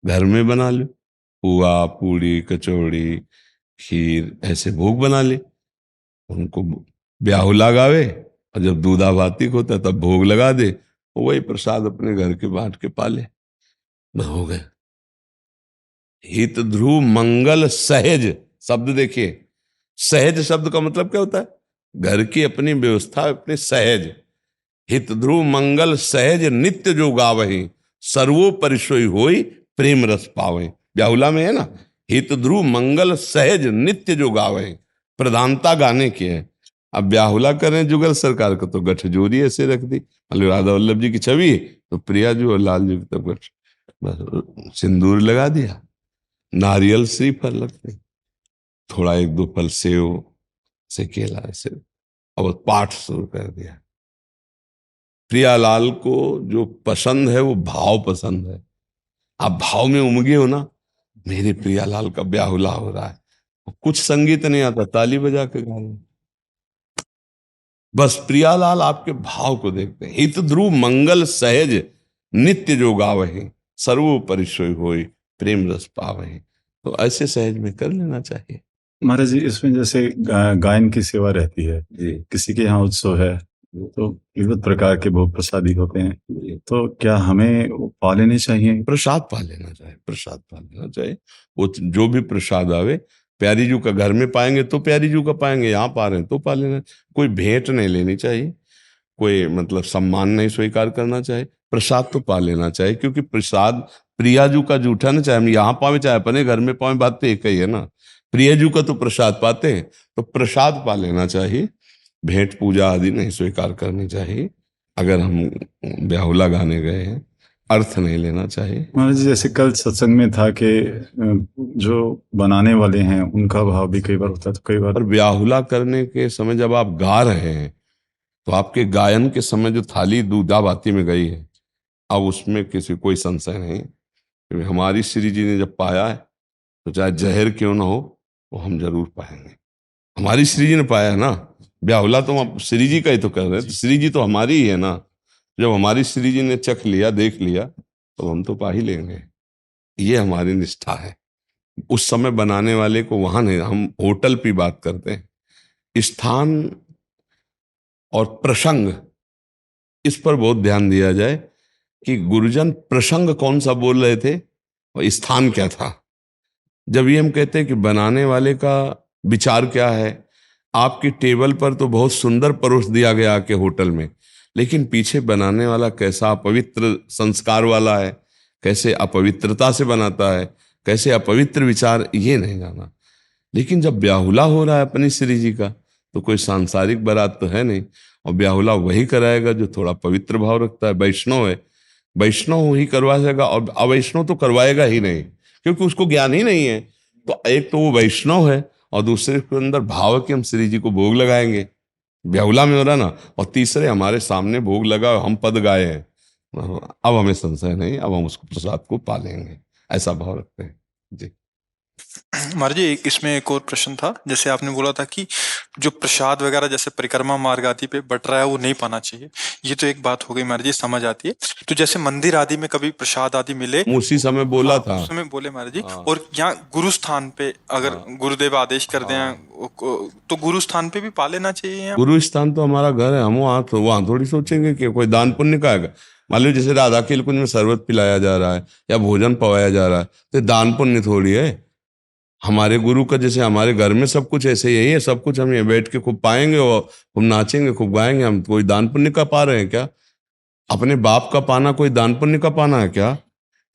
घर में बना लो, पुआ, पूड़ी, कचौड़ी, खीर, ऐसे भोग बना ले। उनको ब्याहुला गावे, और जब दूधाभातिक होता तब भोग लगा दे, वही प्रसाद अपने घर के बांट के पाले, बस हो गए। हित ध्रुव मंगल सहज शब्द देखिए, सहज शब्द का मतलब क्या होता है? घर की अपनी व्यवस्था अपने सहज। हित ध्रुव मंगल सहज नित्य जो गावही, सर्वोपरि सोई होई प्रेम रस पावे। ब्याहुला में है ना, हित ध्रुव मंगल सहज नित्य जो गावही, प्रधानता गाने की है। अब ब्याहुला करें जुगल सरकार को तो गठजोरी ऐसे रख दी, मतलब राधा वल्लभ जी की छवि तो प्रिया जी और लाल जी की तब गठ, बस सिंदूर लगा दिया, नारियल श्रीफल रख दी, थोड़ा एक दो फल सेव से केला ऐसे, और पाठ शुरू कर दिया। प्रियालाल को जो पसंद है वो भाव पसंद है। आप भाव में उमगे हो ना, मेरे प्रियालाल का ब्याहुला हो रहा है, कुछ संगीत नहीं आता, ताली बजा के गा लो, बस प्रियालाल आपके भाव को देखते हैं। हित ध्रुव मंगल सहज नित्य जो गावही, सर्वोपरि सोई होई प्रेम रस पावही। तो ऐसे सहज में कर लेना चाहिए। महाराज जी, इसमें जैसे गायन की सेवा रहती है, जी किसी के यहाँ उत्सव है तो विविध प्रकार के भोग प्रसादी होते हैं, तो क्या हमें वो पा लेने चाहिए? प्रसाद पा लेना चाहिए, प्रसाद पा लेना चाहिए। वो जो भी प्रसाद आवे, प्यारी जू का घर में पाएंगे तो प्यारी जू का पाएंगे, यहाँ पा रहे हैं तो पा लेना। कोई भेंट नहीं लेनी चाहिए, कोई मतलब सम्मान नहीं स्वीकार करना चाहिए, प्रसाद तो पा लेना चाहिए। क्योंकि प्रसाद प्रियाजू का जूठा ना, चाहे हम यहाँ पावे चाहे अपने घर में पावे, बात तो एक ही है ना। प्रियजू का तो प्रसाद पाते हैं, तो प्रसाद पा लेना चाहिए। भेंट पूजा आदि नहीं स्वीकार करनी चाहिए। अगर हम ब्याहुला गाने गए हैं, अर्थ नहीं लेना चाहिए। महाराज जी, जैसे कल सत्संग में था कि जो बनाने वाले हैं उनका भाव भी कई बार होता है, तो कई बार और ब्याहुला करने के समय जब आप गा रहे हैं, तो आपके गायन के समय जो थाली दूधा बाती में गई है, अब उसमें किसी कोई संशय नहीं। क्योंकि हमारी श्री जी ने जब पाया है, तो चाहे जहर क्यों ना हो, वो हम जरूर पाएंगे। हमारी श्री जी ने पाया है ना, ब्याहुला तो हम श्री जी का ही तो कर रहे हैं, तो श्री जी तो हमारी ही है ना। जब हमारी श्री जी ने चख लिया, देख लिया, तो हम तो पा ही लेंगे। ये हमारी निष्ठा है। उस समय बनाने वाले को वहां नहीं, हम होटल की बात करते हैं। स्थान और प्रसंग, इस पर बहुत ध्यान दिया जाए कि गुरुजन प्रसंग कौन सा बोल रहे थे और स्थान क्या था। जब ये हम कहते हैं कि बनाने वाले का विचार क्या है, आपकी टेबल पर तो बहुत सुंदर परोस दिया गया के होटल में, लेकिन पीछे बनाने वाला कैसा अपवित्र संस्कार वाला है, कैसे अपवित्रता से बनाता है, कैसे अपवित्र विचार, ये नहीं जाना। लेकिन जब ब्याहुला हो रहा है अपनी श्री जी का, तो कोई सांसारिक बारात तो है नहीं, और ब्याहुला वही कराएगा जो थोड़ा पवित्र भाव रखता है। वैष्णव है, वैष्णव ही करवाएगा, और अवैष्णव तो करवाएगा ही नहीं, क्योंकि उसको ज्ञान ही नहीं है। तो एक तो वो वैष्णव है, और दूसरे के अंदर भाव कि हम श्री जी को भोग लगाएंगे, ब्याहुला में हो रहा ना, और तीसरे हमारे सामने भोग लगा, हम पद गाए हैं, अब हमें संशय नहीं, अब हम उसको प्रसाद को पालेंगे, ऐसा भाव रखते हैं जी। महाराज जी, इसमें एक और प्रश्न था। जैसे आपने बोला था कि जो प्रसाद वगैरह जैसे परिक्रमा मार्ग आदि पे बट रहा है वो नहीं पाना चाहिए, ये तो एक बात हो गई महाराज जी, समझ आती है। तो जैसे मंदिर आदि में कभी प्रसाद आदि मिले, उसी समय बोला था। उस समय बोले महाराज जी। हाँ। और यहाँ गुरु स्थान पे अगर गुरुदेव आदेश कर दें तो गुरु स्थान पे भी पा लेना चाहिए या? गुरु स्थान तो हमारा घर है, हम वहां थोड़ी सोचेंगे कि कोई दान पुण्य का है। मान लो जैसे राधा खेल कुंज में शरबत पिलाया जा रहा है या भोजन पवाया जा रहा है, तो दान पुण्य थोड़ी है। हमारे गुरु का जैसे हमारे घर में सब कुछ ऐसे यही है, सब कुछ हम ये बैठ के खूब पाएंगे और खूब नाचेंगे, खूब गाएंगे। हम कोई दान पुण्य का पा रहे हैं क्या? अपने बाप का पाना कोई दान पुण्य का पाना है क्या?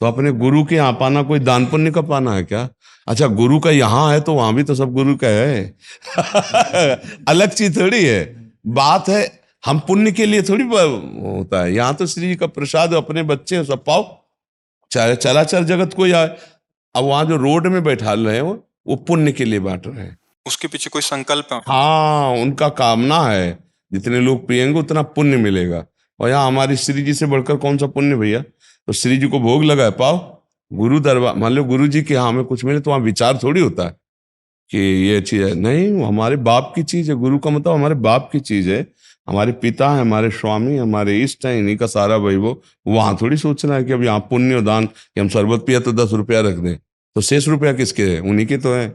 तो अपने गुरु के यहाँ पाना कोई दान पुण्य का पाना है क्या? अच्छा, गुरु का यहाँ है तो वहां भी तो सब गुरु का है। अलग चीज थोड़ी है। बात है हम पुण्य के लिए थोड़ी होता है। यहाँ तो श्री जी का प्रसाद अपने बच्चे सब पाओ, चाहे चराचर जगत कोई आए। अब वहां जो रोड में बैठा रहे हैं वो पुण्य के लिए बांट रहे हैं। उसके पीछे कोई संकल्प है? हाँ, उनका कामना है जितने लोग पिएंगे उतना पुण्य मिलेगा। और यहाँ हमारी श्री जी से बढ़कर कौन सा पुण्य भैया? तो श्री जी को भोग लगाए पाओ। गुरु दरबार, मान लो गुरु जी के यहाँ हमें कुछ मिले तो वहाँ विचार थोड़ी होता है कि ये चीज है, नहीं, वो हमारे बाप की चीज है। गुरु का मतलब हमारे बाप की चीज है, हमारे पिता है, हमारे स्वामी, हमारे इष्ट हैं, इन्हीं का सारा वैभव। वहां थोड़ी सोचना है कि अब यहाँ पुण्य और दान, कि हम शरबत पिया तो 10 रुपया रख दें, तो शेष रुपया किसके है? उन्हीं के तो है।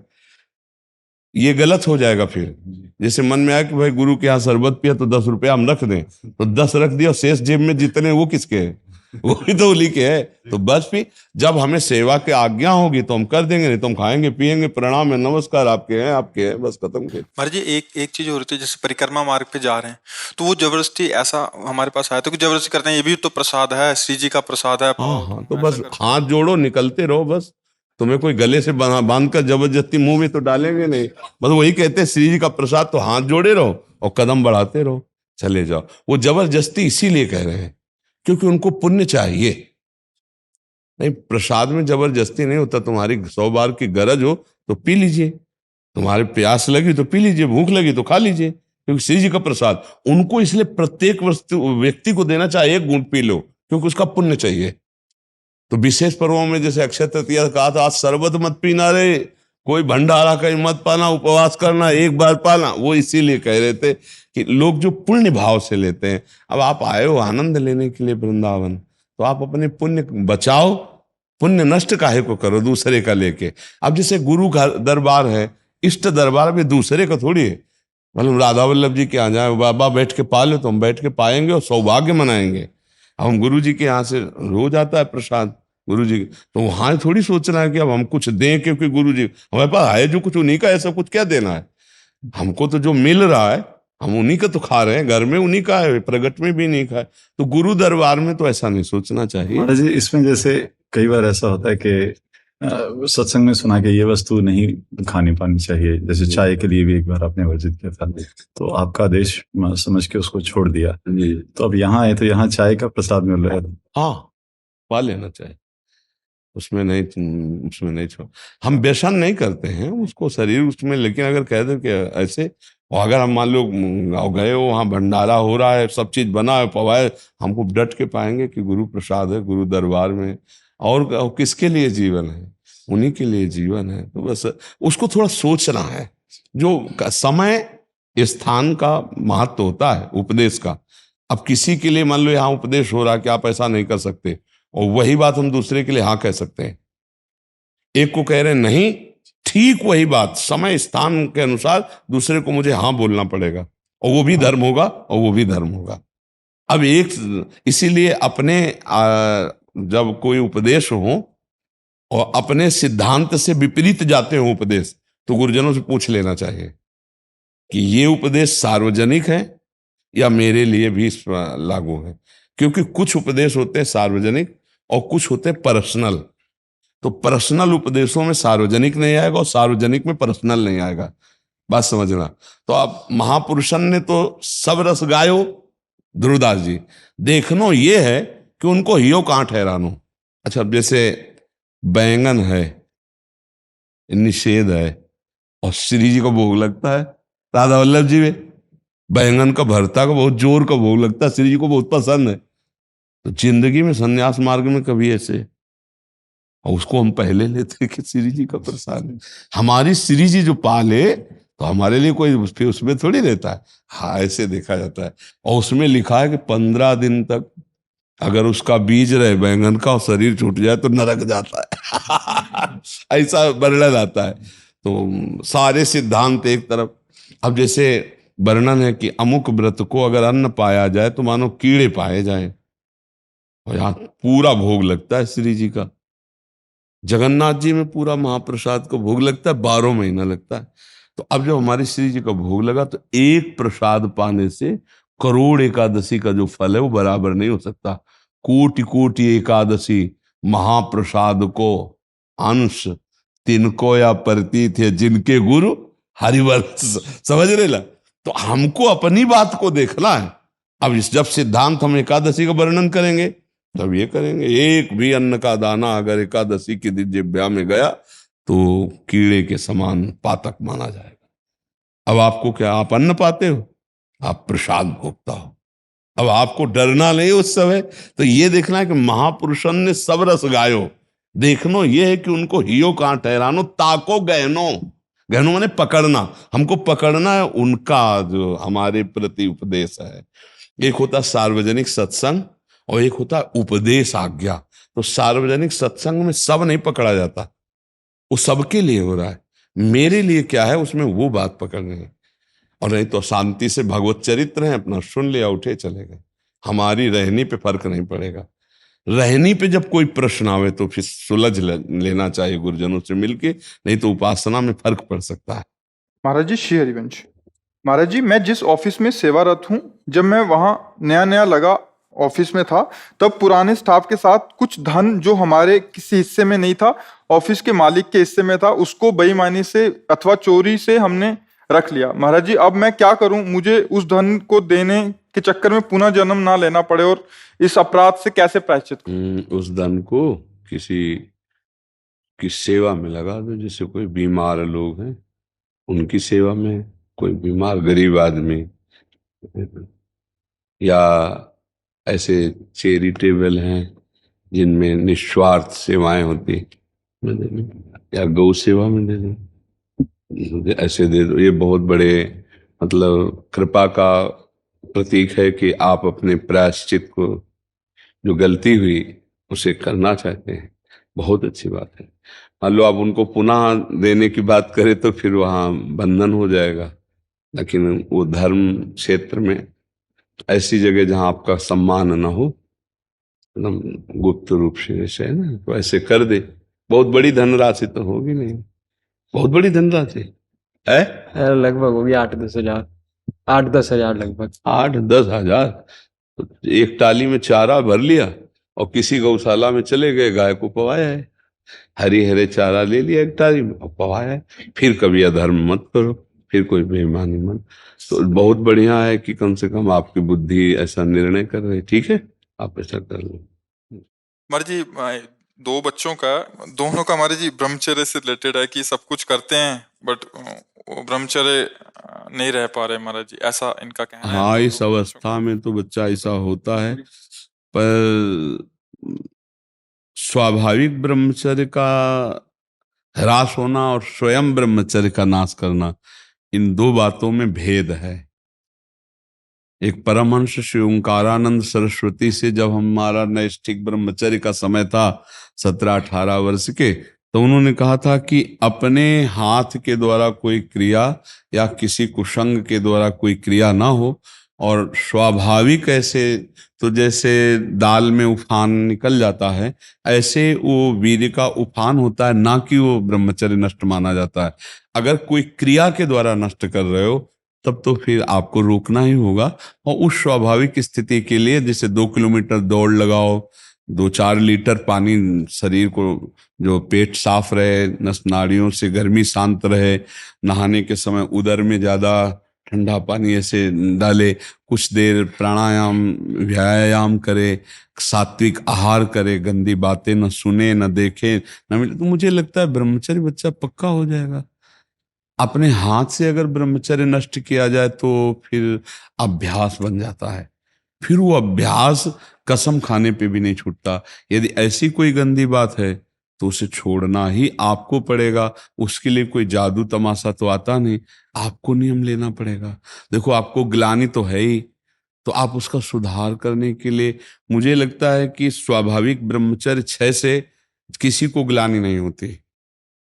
ये गलत हो जाएगा। फिर जैसे मन में आया कि भाई गुरु के यहाँ शरबत पिया तो 10 रुपया हम रख दें, तो 10 रख दिया, शेष जेब में जितने वो किसके है? वो भी तो उन्हीं के है। तो बस भी जब हमें सेवा की आज्ञा होगी तो हम कर देंगे, नहीं तो हम खाएंगे पिएंगे, प्रणाम है, नमस्कार, आपके हैं, आपके हैं, बस खत्म के। महाराज जी, एक चीज हो रही है, जैसे परिक्रमा मार्ग पे जा रहे हैं तो वो जबरदस्ती ऐसा हमारे पास आया तो कि जबरदस्ती करते हैं, ये भी तो प्रसाद है, श्री जी का प्रसाद है। हाँ, तो बस हाथ जोड़ो, निकलते रहो। बस तुम्हें कोई गले से बांध कर जबरदस्ती मुंह में तो डालेंगे नहीं। बस वही कहते हैं श्री जी का प्रसाद, तो हाथ जोड़े रहो और कदम बढ़ाते रहो, चले जाओ। वो जबरदस्ती इसीलिए कह रहे हैं क्योंकि उनको पुण्य चाहिए। नहीं, प्रसाद में जबरदस्ती नहीं होता। तुम्हारी 100 बार की गरज हो तो पी लीजिए, तुम्हारे प्यास लगी तो पी लीजिए, भूख लगी तो खा लीजिए, क्योंकि श्री जी का प्रसाद उनको इसलिए प्रत्येक व्यक्ति को देना चाहिए। 1 घूंट पी लो क्योंकि उसका पुण्य चाहिए। तो विशेष पर्वों में जैसे अक्षय तृतीया कहा था, आज शरबत मत पीना रे, कोई भंडारा कहीं मत पाना, उपवास करना, 1 बार पाना। वो इसीलिए कह रहे थे कि लोग जो पुण्य भाव से लेते हैं। अब आप आए हो आनंद लेने के लिए वृंदावन, तो आप अपने पुण्य बचाओ, पुण्य नष्ट काहे को करो दूसरे का लेके। अब जैसे गुरु का दरबार है, इष्ट दरबार में दूसरे का थोड़ी है। मतलब राधा वल्लभ जी के यहाँ जाए, बाबा बैठ के पा लो, तो हम बैठ के पाएंगे और सौभाग्य मनाएंगे। अब हम गुरु जी के यहाँ से रोज आता है प्रसाद गुरु जी, तो वहां थोड़ी सोचना है कि अब हम कुछ दें, क्योंकि गुरु जी हमारे पास है जो कुछ उन्हीं का, ऐसा कुछ क्या देना है हमको, तो जो मिल रहा है हम उन्हीं का तो खा रहे हैं, घर में उन्हीं का है, प्रगट में भी नहीं खाए, तो गुरु दरबार में तो ऐसा नहीं सोचना चाहिए। महाराज जी, इसमें जैसे कई बार ऐसा होता है कि सत्संग में सुना कि ये वस्तु नहीं खानी पानी चाहिए, जैसे चाय के लिए भी एक बार आपने वर्जित किया था, तो आपका आदेश समझ के उसको छोड़ दिया। तो अब यहाँ आए तो यहाँ चाय का प्रसाद मिल रहा है। हाँ, पा लेना चाहिए, उसमें नहीं छोड़, हम व्यसन नहीं करते हैं उसको शरीर उसमें, लेकिन अगर कह दे कि ऐसे, और अगर हम मान लो गए हो वहाँ भंडारा हो रहा है, सब चीज बना है पवाए, हमको डट के पाएंगे कि गुरु प्रसाद है गुरु दरबार में, और किसके लिए जीवन है, उन्हीं के लिए जीवन है। तो बस उसको थोड़ा सोचना है, जो समय स्थान का महत्व होता है उपदेश का। अब किसी के लिए मान लो यहाँ उपदेश हो रहा है कि आप ऐसा नहीं कर सकते, और वही बात हम दूसरे के लिए हाँ कह सकते हैं, एक को कह रहे हैं नहीं, ठीक वही बात समय स्थान के अनुसार दूसरे को मुझे हाँ बोलना पड़ेगा, और वो भी धर्म होगा, और वो भी धर्म होगा। अब इसीलिए अपने जब कोई उपदेश हो और अपने सिद्धांत से विपरीत जाते हो उपदेश, तो गुरुजनों से पूछ लेना चाहिए कि ये उपदेश सार्वजनिक है या मेरे लिए भी लागू है, क्योंकि कुछ उपदेश होते हैं सार्वजनिक और कुछ होते हैं पर्सनल। तो पर्सनल उपदेशों में सार्वजनिक नहीं आएगा और सार्वजनिक में पर्सनल नहीं आएगा, बात समझना। तो अब महापुरुषन ने तो सब रस गायो, ध्रुवदास जी, देखनो ये है कि उनको हियो कहाँ ठहरानो। अच्छा, जैसे बैंगन है निषेध है और श्री जी को भोग लगता है, राधा वल्लभ जी में बैंगन का भरता का बहुत जोर का भोग लगता है, श्री जी को बहुत पसंद है। तो जिंदगी में संन्यास मार्ग में कभी ऐसे, और उसको हम पहले लेते कि श्री जी का प्रसाद है, हमारी श्री जी जो पाले तो हमारे लिए कोई उसमें थोड़ी रहता है। हाँ, ऐसे देखा जाता है, और उसमें लिखा है कि 15 दिन तक अगर उसका बीज रहे बैंगन का और शरीर छूट जाए तो नरक जाता है ऐसा वर्णन आता है। तो सारे सिद्धांत एक तरफ। अब जैसे वर्णन है कि अमुक व्रत को अगर अन्न पाया जाए तो मानो कीड़े पाए जाएं, और यहाँ पूरा भोग लगता है श्री जी का। जगन्नाथ जी में पूरा महाप्रसाद को भोग लगता है, 12 महीना लगता है। तो अब जब हमारी श्री जी का भोग लगा तो एक प्रसाद पाने से करोड़ एकादशी का जो फल है वो बराबर नहीं हो सकता। कोटि कोटि एकादशी महाप्रसाद को अंश तिनको या प्रतीत है जिनके गुरु हरिवंश। समझ रहे ला? तो हमको अपनी बात को देखना है। अब जब सिद्धांत हम एकादशी का वर्णन करेंगे तब ये करेंगे, एक भी अन्न का दाना अगर एकादशी की जिह्वा में गया तो कीड़े के समान पातक माना जाएगा। अब आपको क्या, आप अन्न पाते हो, आप प्रसाद भोगता हो। अब आपको डरना नहीं उस समय, तो ये देखना है कि महापुरुषन ने सब रस गायो, देखनो ये है कि उनको हियो कहाँ ठहरानो, ताको गहनो, गहनो माने पकड़ना, हमको पकड़ना है उनका जो हमारे प्रति उपदेश है। एक होता सार्वजनिक सत्संग और एक होता उपदेश आज्ञा। तो सार्वजनिक सत्संग में सब नहीं पकड़ा जाता, वो सबके लिए हो रहा है, मेरे लिए क्या है उसमें वो बात पकड़नी है। और नहीं तो शांति से भगवत चरित्र है, अपना सुन लिया उठे चले गए, हमारी रहनी पे फर्क नहीं पड़ेगा। रहनी पे जब कोई प्रश्न आवे तो फिर सुलझ लेना चाहिए गुरुजनों से मिलके, नहीं तो उपासना में फर्क पड़ सकता है। महाराज जी, श्री हरिवंश। महाराज जी, मैं जिस ऑफिस में सेवारत हूँ, जब मैं वहाँ नया नया लगा ऑफिस में था, तब पुराने स्टाफ के साथ कुछ धन जो हमारे किसी हिस्से में नहीं था, ऑफिस के मालिक के हिस्से में था, उसको बेईमानी से अथवा चोरी से हमने रख लिया। महाराज जी, अब मैं क्या करूं? मुझे उस धन को देने के चक्कर में पुनः जन्म ना लेना पड़े, और इस अपराध से कैसे प्रायश्चित करूं? उस धन को किसी की सेवा में लगा दो, जैसे कोई बीमार लोग हैं उनकी सेवा में, कोई बीमार गरीब आदमी, या ऐसे चैरिटेबल हैं जिनमें निस्वार्थ सेवाएं होती, या गौ सेवा में दे दो, ऐसे दे दो। ये बहुत बड़े मतलब कृपा का प्रतीक है कि आप अपने प्रायश्चित को, जो गलती हुई उसे करना चाहते हैं, बहुत अच्छी बात है। मान लो आप उनको पुनः देने की बात करें तो फिर वहाँ बंधन हो जाएगा, लेकिन वो धर्म क्षेत्र में ऐसी जगह जहां आपका सम्मान न हो, एकदम गुप्त रूप से जैसे है ना, तो ऐसे कर दे। बहुत बड़ी धनराशि तो होगी नहीं, बहुत बड़ी धनराशि है। लगभग होगी 8-10 हजार, 8-10 हजार लगभग। 8-10 हजार? तो एक टाली में चारा भर लिया और किसी गौशाला में चले गए, गाय को पवाया है, हरी हरे चारा ले लिया एक टाली में और पवाया है। फिर कभी अधर्म मत करो, फिर कोई बेईमानी मत। तो बहुत बढ़िया है कि कम से कम आपकी बुद्धि ऐसा निर्णय कर रही। ठीक है, आप ऐसा कर लो। महाराज जी 2 बच्चों का, दोनों का महाराज जी ब्रह्मचर्य से रिलेटेड है कि सब कुछ करते हैं बट वो ब्रह्मचर्य नहीं रह पा रहे महाराज जी, ऐसा इनका कहना है। हाँ, इस अवस्था में तो बच्चा ऐसा होता है, पर स्वाभाविक ब्रह्मचर्य का ह्रास होना और स्वयं ब्रह्मचर्य का नाश करना, इन दो बातों में भेद है। एक परमहंस श्री ओंकारानंद सरस्वती से जब हमारा नैष्ठिक ब्रह्मचर्य का समय था 17-18 वर्ष के, तो उन्होंने कहा था कि अपने हाथ के द्वारा कोई क्रिया या किसी कुसंग के द्वारा कोई क्रिया ना हो, और स्वाभाविक ऐसे, तो जैसे दाल में उफान निकल जाता है ऐसे वो वीर्य का उफान होता है, ना कि वो ब्रह्मचर्य नष्ट माना जाता है। अगर कोई क्रिया के द्वारा नष्ट कर रहे हो तब तो फिर आपको रोकना ही होगा। और उस स्वाभाविक स्थिति के लिए जैसे 2 किलोमीटर दौड़ लगाओ, 2-4 लीटर पानी शरीर को, जो पेट साफ रहे, नस नाड़ियों से गर्मी शांत रहे, नहाने के समय उदर में ज्यादा ठंडा पानी ऐसे डाले, कुछ देर प्राणायाम व्यायाम करे, सात्विक आहार करे, गंदी बातें न सुने न देखे न मिले, तो मुझे लगता है ब्रह्मचर्य बच्चा पक्का हो जाएगा। अपने हाथ से अगर ब्रह्मचर्य नष्ट किया जाए तो फिर अभ्यास बन जाता है, फिर वो अभ्यास कसम खाने पे भी नहीं छूटता। यदि ऐसी कोई गंदी बात है तो उसे छोड़ना ही आपको पड़ेगा। उसके लिए कोई जादू तमाशा तो आता नहीं, आपको नियम लेना पड़ेगा। देखो, आपको ग्लानि तो है ही, तो आप उसका सुधार करने के लिए, मुझे लगता है कि स्वाभाविक ब्रह्मचर्य 6 से किसी को ग्लानि नहीं होती।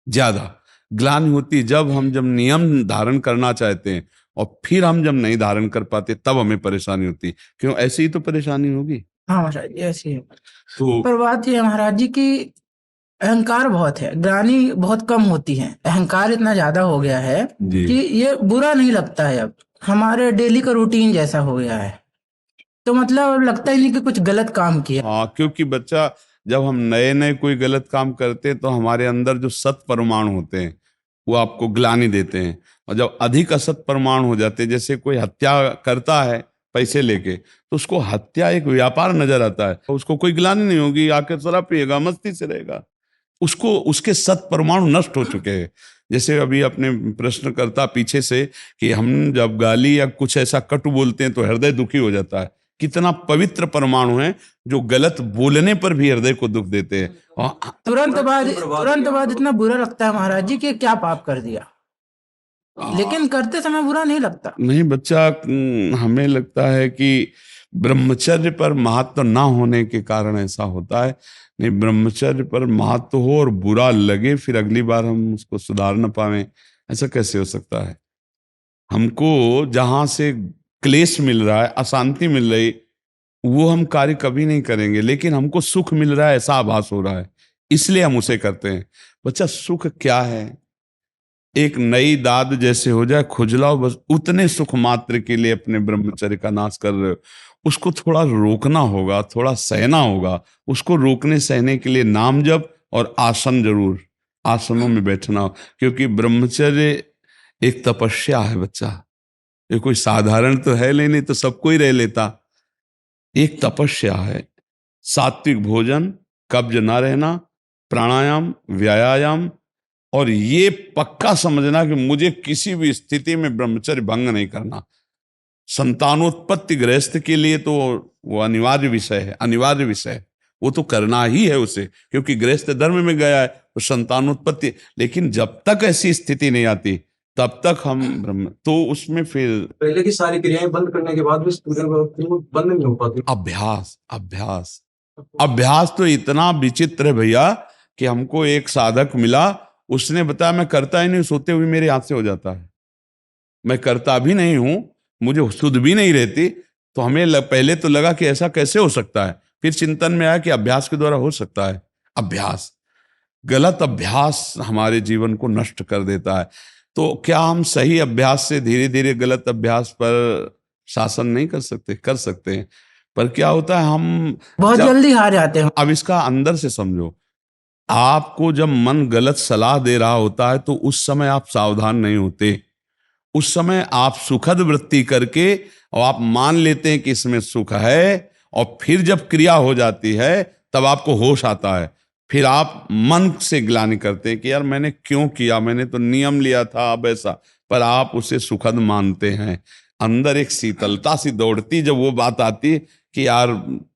ज्यादा ग्लानि होती जब नियम धारण करना चाहते हैं और फिर हम जब नहीं धारण कर पाते, तब हमें परेशानी होती। क्यों? ऐसे ही तो परेशानी होगी। हाँ महाराज जी ऐसी है। तो पर बात यह है महाराज जी की अहंकार बहुत है, ग्लानि बहुत कम होती है। अहंकार इतना ज्यादा हो गया है जी, कि ये बुरा नहीं लगता है, अब हमारे डेली का रूटीन जैसा हो गया है, तो मतलब लगता ही नहीं कि कुछ गलत काम किया। हाँ, क्योंकि बच्चा, जब हम नए नए कोई गलत काम करते हैं तो हमारे अंदर जो सत परमाणु होते हैं वो आपको ग्लानि देते हैं, और जब अधिक असत परमाणु हो जाते हैं, जैसे कोई हत्या करता है पैसे लेके, तो उसको हत्या एक व्यापार नजर आता है, उसको कोई ग्लानि नहीं होगी, आके शराब पिएगा, मस्ती से रहेगा। उसको उसके सत परमाणु नष्ट हो चुके हैं। जैसे अभी अपने प्रश्न करता पीछे से कि हम जब गाली या कुछ ऐसा कटु बोलते हैं तो हृदय दुखी हो जाता है, कितना पवित्र परमाणु है जो गलत बोलने पर भी हृदय को दुख देते हैं। तुरंत बाद इतना बुरा लगता है महाराज जी कि क्या पाप कर दिया, लेकिन करते समय बुरा नहीं लगता। नहीं बच्चा, हमें लगता है कि ब्रह्मचर्य पर महत्व ना होने के कारण ऐसा होता है। नहीं, ब्रह्मचर्य पर महत्व हो और बुरा लगे, फिर अगली बार हम उसको सुधार न पाए, ऐसा कैसे हो सकता है? हमको जहां से क्लेश मिल रहा है, अशांति मिल रही, वो हम कार्य कभी नहीं करेंगे, लेकिन हमको सुख मिल रहा है ऐसा आभास हो रहा है, इसलिए हम उसे करते हैं। बच्चा, सुख क्या है? एक नई दाद जैसे हो जाए, खुजलाओ, बस उतने सुख मात्र के लिए अपने ब्रह्मचर्य का नाश कर रहे हो। उसको थोड़ा रोकना होगा, थोड़ा सहना होगा। उसको रोकने सहने के लिए नाम जप और आसन, जरूर आसनों में बैठना हो, क्योंकि ब्रह्मचर्य एक तपस्या है बच्चा। ये कोई साधारण तो है नहीं तो सबको ही रह लेता। एक तपस्या है। सात्विक भोजन, कब्ज ना रहना, प्राणायाम, व्यायाम, और ये पक्का समझना कि मुझे किसी भी स्थिति में ब्रह्मचर्य भंग नहीं करना। संतानोत्पत्ति गृहस्थ के लिए तो वो अनिवार्य विषय है, अनिवार्य विषय, वो तो करना ही है उसे, क्योंकि गृहस्थ धर्म में गया है तो संतानोत्पत्ति। लेकिन जब तक ऐसी स्थिति नहीं आती तब तक हम ब्रह्म, तो उसमें फिर पहले की सारी क्रियाएं बंद करने के बाद भी बंद नहीं हो पाती। अभ्यास अभ्यास अभ्यास तो इतना विचित्र है भैया कि हमको एक साधक मिला, उसने बताया मैं करता ही नहीं, सोते हुए मेरे हाथ से हो जाता है। मैं करता भी नहीं हूं, मुझे सुध भी नहीं रहती, तो हमें पहले तो लगा कि ऐसा कैसे हो सकता है। फिर चिंतन में आया कि अभ्यास के द्वारा हो सकता है। अभ्यास, गलत अभ्यास हमारे जीवन को नष्ट कर देता है। तो क्या हम सही अभ्यास से धीरे धीरे गलत अभ्यास पर शासन नहीं कर सकते? कर सकते हैं, पर क्या होता है हम बहुत जल्दी हार जाते हैं। अब इसका अंदर से समझो, आपको जब मन गलत सलाह दे रहा होता है तो उस समय आप सावधान नहीं होते। उस समय आप सुखद वृत्ति करके और आप मान लेते हैं कि इसमें सुख है, और फिर जब क्रिया हो जाती है तब आपको होश आता है। फिर आप मन से ग्लानि करते हैं कि यार मैंने क्यों किया, मैंने तो नियम लिया था अब ऐसा, पर आप उसे सुखद मानते हैं। अंदर एक शीतलता सी दौड़ती जब वो बात आती कि यार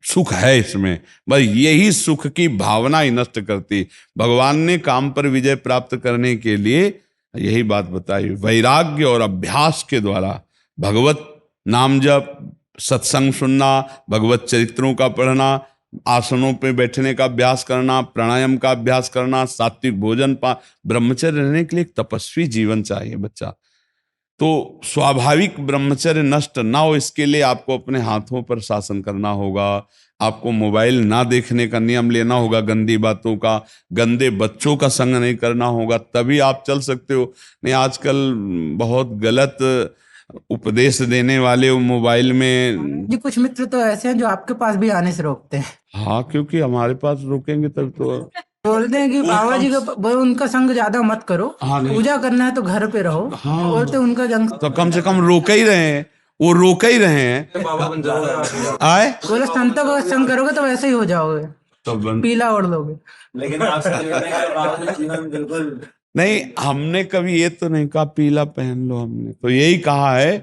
सुख है इसमें, बस यही सुख की भावना ही नष्ट करती। भगवान ने काम पर विजय प्राप्त करने के लिए यही बात बताई, वैराग्य और अभ्यास के द्वारा भगवत नाम जप, सत्संग सुनना, भगवत चरित्रों का पढ़ना, आसनों पे बैठने का अभ्यास करना, प्राणायाम का अभ्यास करना, सात्विक भोजन ब्रह्मचर्य रहने के लिए एक तपस्वी जीवन चाहिए बच्चा। तो स्वाभाविक ब्रह्मचर्य नष्ट ना हो इसके लिए आपको अपने हाथों पर शासन करना होगा। आपको मोबाइल ना देखने का नियम लेना होगा, गंदी बातों का, गंदे बच्चों का संग नहीं करना होगा, तभी आप चल सकते हो। नहीं आजकल बहुत गलत उपदेश देने वाले मोबाइल में। जी कुछ मित्र तो ऐसे हैं जो आपके पास भी आने से रोकते हैं। हाँ, क्योंकि हमारे पास रोकेंगे तब तो बोलते हैं कि बाबा जी का उनका संग ज्यादा मत करो, हाँ, नहीं। पूजा करना है तो घर पे रहो। हाँ, बोलते उनका जंग तो कम से कम रोक ही रहे हैं, वो रोक ही रहे हैं। बाबा बन जाओगे आए बोले संतों का संग करोगे तो वैसे ही हो जाओगे, तो पीला ओढ़ लोगे। लेकिन आपका जीवन बिल्कुल नहीं, हमने कभी ये तो नहीं कहा पीला पहन लो, हमने तो यही कहा है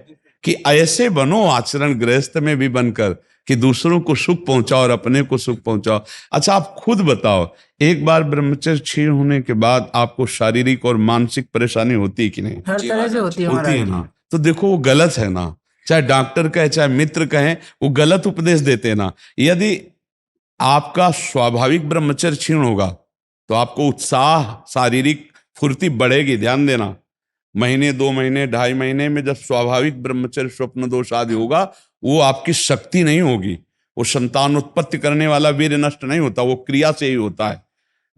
कि ऐसे बनो आचरण गृहस्थ में भी बनकर कि दूसरों को सुख पहुंचाओ और अपने को सुख पहुंचाओ। अच्छा आप खुद बताओ, एक बार ब्रह्मचर्य क्षीण होने के बाद आपको शारीरिक और मानसिक परेशानी होती है कि नहीं? हर तरह से होती है होती है महाराज। ना। तो देखो वो गलत है ना, चाहे डॉक्टर कहे चाहे मित्र कहें, वो गलत उपदेश देते हैं ना। यदि आपका स्वाभाविक ब्रह्मचर्य क्षीण होगा तो आपको उत्साह, शारीरिक फुर्ती बढ़ेगी। ध्यान देना, महीने 2 महीने 2.5 महीने में जब स्वाभाविक ब्रह्मचर्य स्वप्न दोष आदि होगा, वो आपकी शक्ति नहीं होगी। वो संतान उत्पत्ति करने वाला वीर्य नष्ट नहीं होता, वो क्रिया से ही होता है।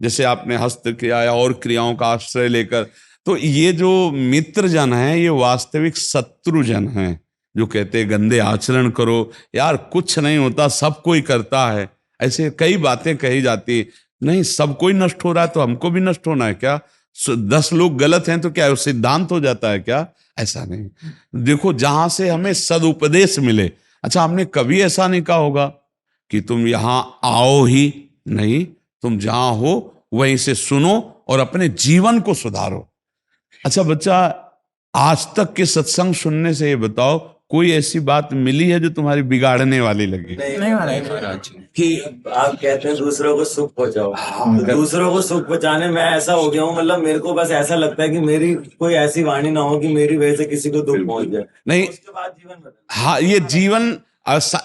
जैसे आपने हस्त क्रिया या और क्रियाओं का आश्रय लेकर। तो ये जो मित्र जन है ये वास्तविक शत्रु जन है, जो कहते हैं गंदे आचरण करो। यार कुछ नहीं होता, सब कोई करता है। ऐसे कई बातें कही जाती, नहीं सब कोई नष्ट हो रहा है तो हमको भी नष्ट होना है क्या? 10 लोग गलत हैं तो क्या सिद्धांत हो जाता है क्या? ऐसा नहीं। देखो जहां से हमें सदुपदेश मिले। अच्छा हमने कभी ऐसा नहीं कहा होगा कि तुम यहां आओ ही नहीं, तुम जहां हो वहीं से सुनो और अपने जीवन को सुधारो। अच्छा बच्चा, आज तक के सत्संग सुनने से ये बताओ कोई ऐसी बात मिली है जो तुम्हारी बिगाड़ने वाली लगी? नहीं महाराज। कि आप कहते हैं दूसरों को सुख पहुंचाओ। दूसरों को सुख पहुंचाने में ऐसा हो गया हूँ, मतलब मेरे को बस ऐसा लगता है कि मेरी कोई ऐसी वाणी ना हो कि मेरी वजह से किसी को दुख पहुंच जाए। नहीं, उसके बाद जीवन बदल। हाँ ये जीवन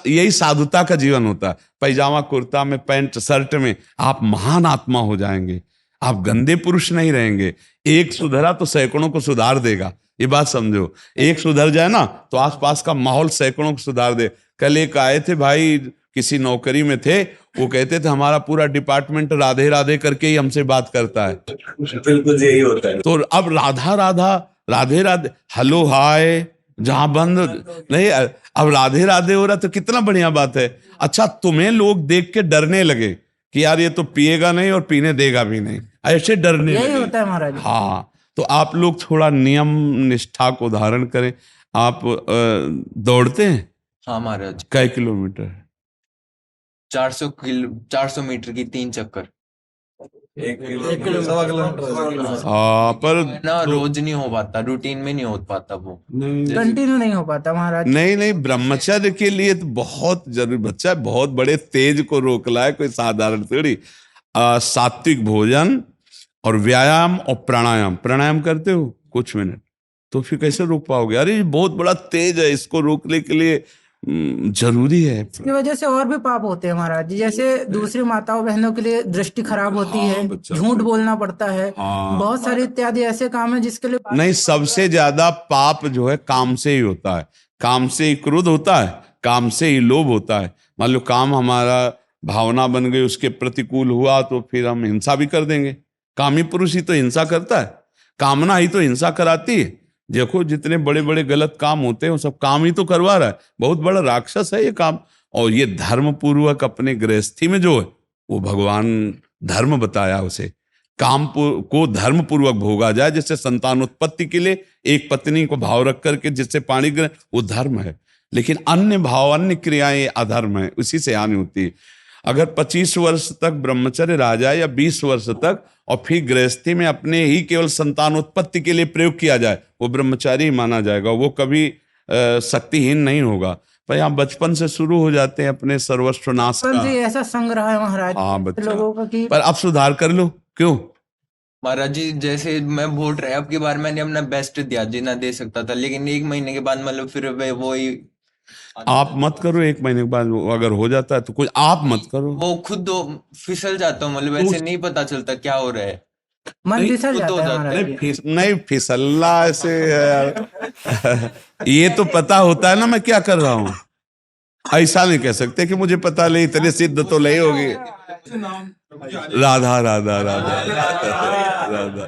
यही साधुता का जीवन होता है। पैजामा कुर्ता में, पैंट शर्ट में आप महान आत्मा हो जाएंगे, आप गंदे पुरुष नहीं रहेंगे। एक सुधरा तो सैकड़ों को सुधार देगा, ये बात समझो। एक सुधर जाए ना तो आसपास का माहौल सैकड़ों को सुधार दे। कल एक आए थे भाई, किसी नौकरी में थे, वो कहते थे हमारा पूरा डिपार्टमेंट राधे राधे करके ही हमसे बात करता है। बिल्कुल यही होता है। तो अब राधा राधा, राधे राधे, हेलो हाय जहां बंद नहीं, अब राधे राधे हो रहा तो कितना बढ़िया बात है। अच्छा तुम्हें लोग देख के डरने लगे कि यार ये तो पिएगा नहीं और पीने देगा भी नहीं, ऐसे डरने यही लगे। होता है महाराज। हाँ, तो आप लोग थोड़ा नियम निष्ठा को धारण करें। आप दौड़ते हैं? हाँ महाराज। कई किलोमीटर? 400 मीटर की 3 चक्कर। 1 किलोमीटर। पर ना रोज नहीं हो पाता, रूटीन में नहीं हो पाता वो, कंटिन्यू नहीं हो पाता महाराज। नहीं, ब्रह्मचर्य के लिए तो बहुत जरूरी। बच्चा बहुत बड़े तेज को रोक लाए, कोई साधारण थोड़ी। सात्विक भोजन और व्यायाम और प्राणायाम। प्राणायाम करते हो कुछ मिनट तो फिर कैसे रोक पाओगे? अरे बहुत बड़ा तेज है, इसको रोकने के लिए जरूरी है। इसकी वजह से और भी पाप होते हैं महाराज जी, जैसे दूसरी माताओं बहनों के लिए दृष्टि खराब होती है, झूठ बोलना पड़ता है, बहुत सारे इत्यादि ऐसे काम है जिसके लिए नहीं, सबसे ज्यादा पाप जो है काम से ही होता है। काम से ही क्रोध होता है, काम से ही लोभ होता है। मान लो काम हमारा भावना बन गई, उसके प्रतिकूल हुआ तो फिर हम हिंसा भी कर देंगे। कामी पुरुष ही तो हिंसा करता है, कामना ही तो हिंसा कराती है। देखो जितने बड़े बड़े गलत काम होते हैं वो सब काम ही तो करवा रहा है। बहुत बड़ा राक्षस है ये काम। और ये धर्म पूर्वक अपने गृहस्थी में जो है वो भगवान धर्म बताया उसे, काम को धर्म पूर्वक भोगा जाए। जैसे संतान उत्पत्ति के लिए एक पत्नी को भाव रख करके जिससे पाणी ग्रहण, वो धर्म है। लेकिन अन्य भाव अन्य क्रियाएं अधर्म है, उसी से हानि होती है। अगर 25 वर्ष तक ब्रह्मचर्य रह जाए या 20 वर्ष तक, और फिर गृहस्थी में अपने ही केवल संतान उत्पत्ति के लिए प्रयोग किया जाए, वो ब्रह्मचारी माना जाएगा, वो कभी शक्तिहीन नहीं होगा। पर यहाँ बचपन से शुरू हो जाते हैं अपने सर्वस्व नाश का। ऐसा संग्रह है महाराज लोगों का कि पर अब सुधार कर लो। क्यों महाराज जी, जैसे मैं वोट रहे अब की बार मैंने अपना बेस्ट दिया जितना दे सकता था, लेकिन 1 महीने के बाद मतलब फिर वही आप मत करो। 1 महीने के बाद अगर हो जाता है तो कुछ आप मत करो। वो खुद फिसल जाता हूँ, मतलब ऐसे नहीं पता चलता क्या हो रहा है, मन फिसल जाता है महाराज जी। नहीं फिसलना ऐसे यार। ये तो पता होता है ना मैं क्या कर रहा हूँ। ऐसा नहीं कह सकते कि मुझे पता नहीं, इतने सिद्ध तो नहीं होगी। राधा राधा राधा राधा राधा।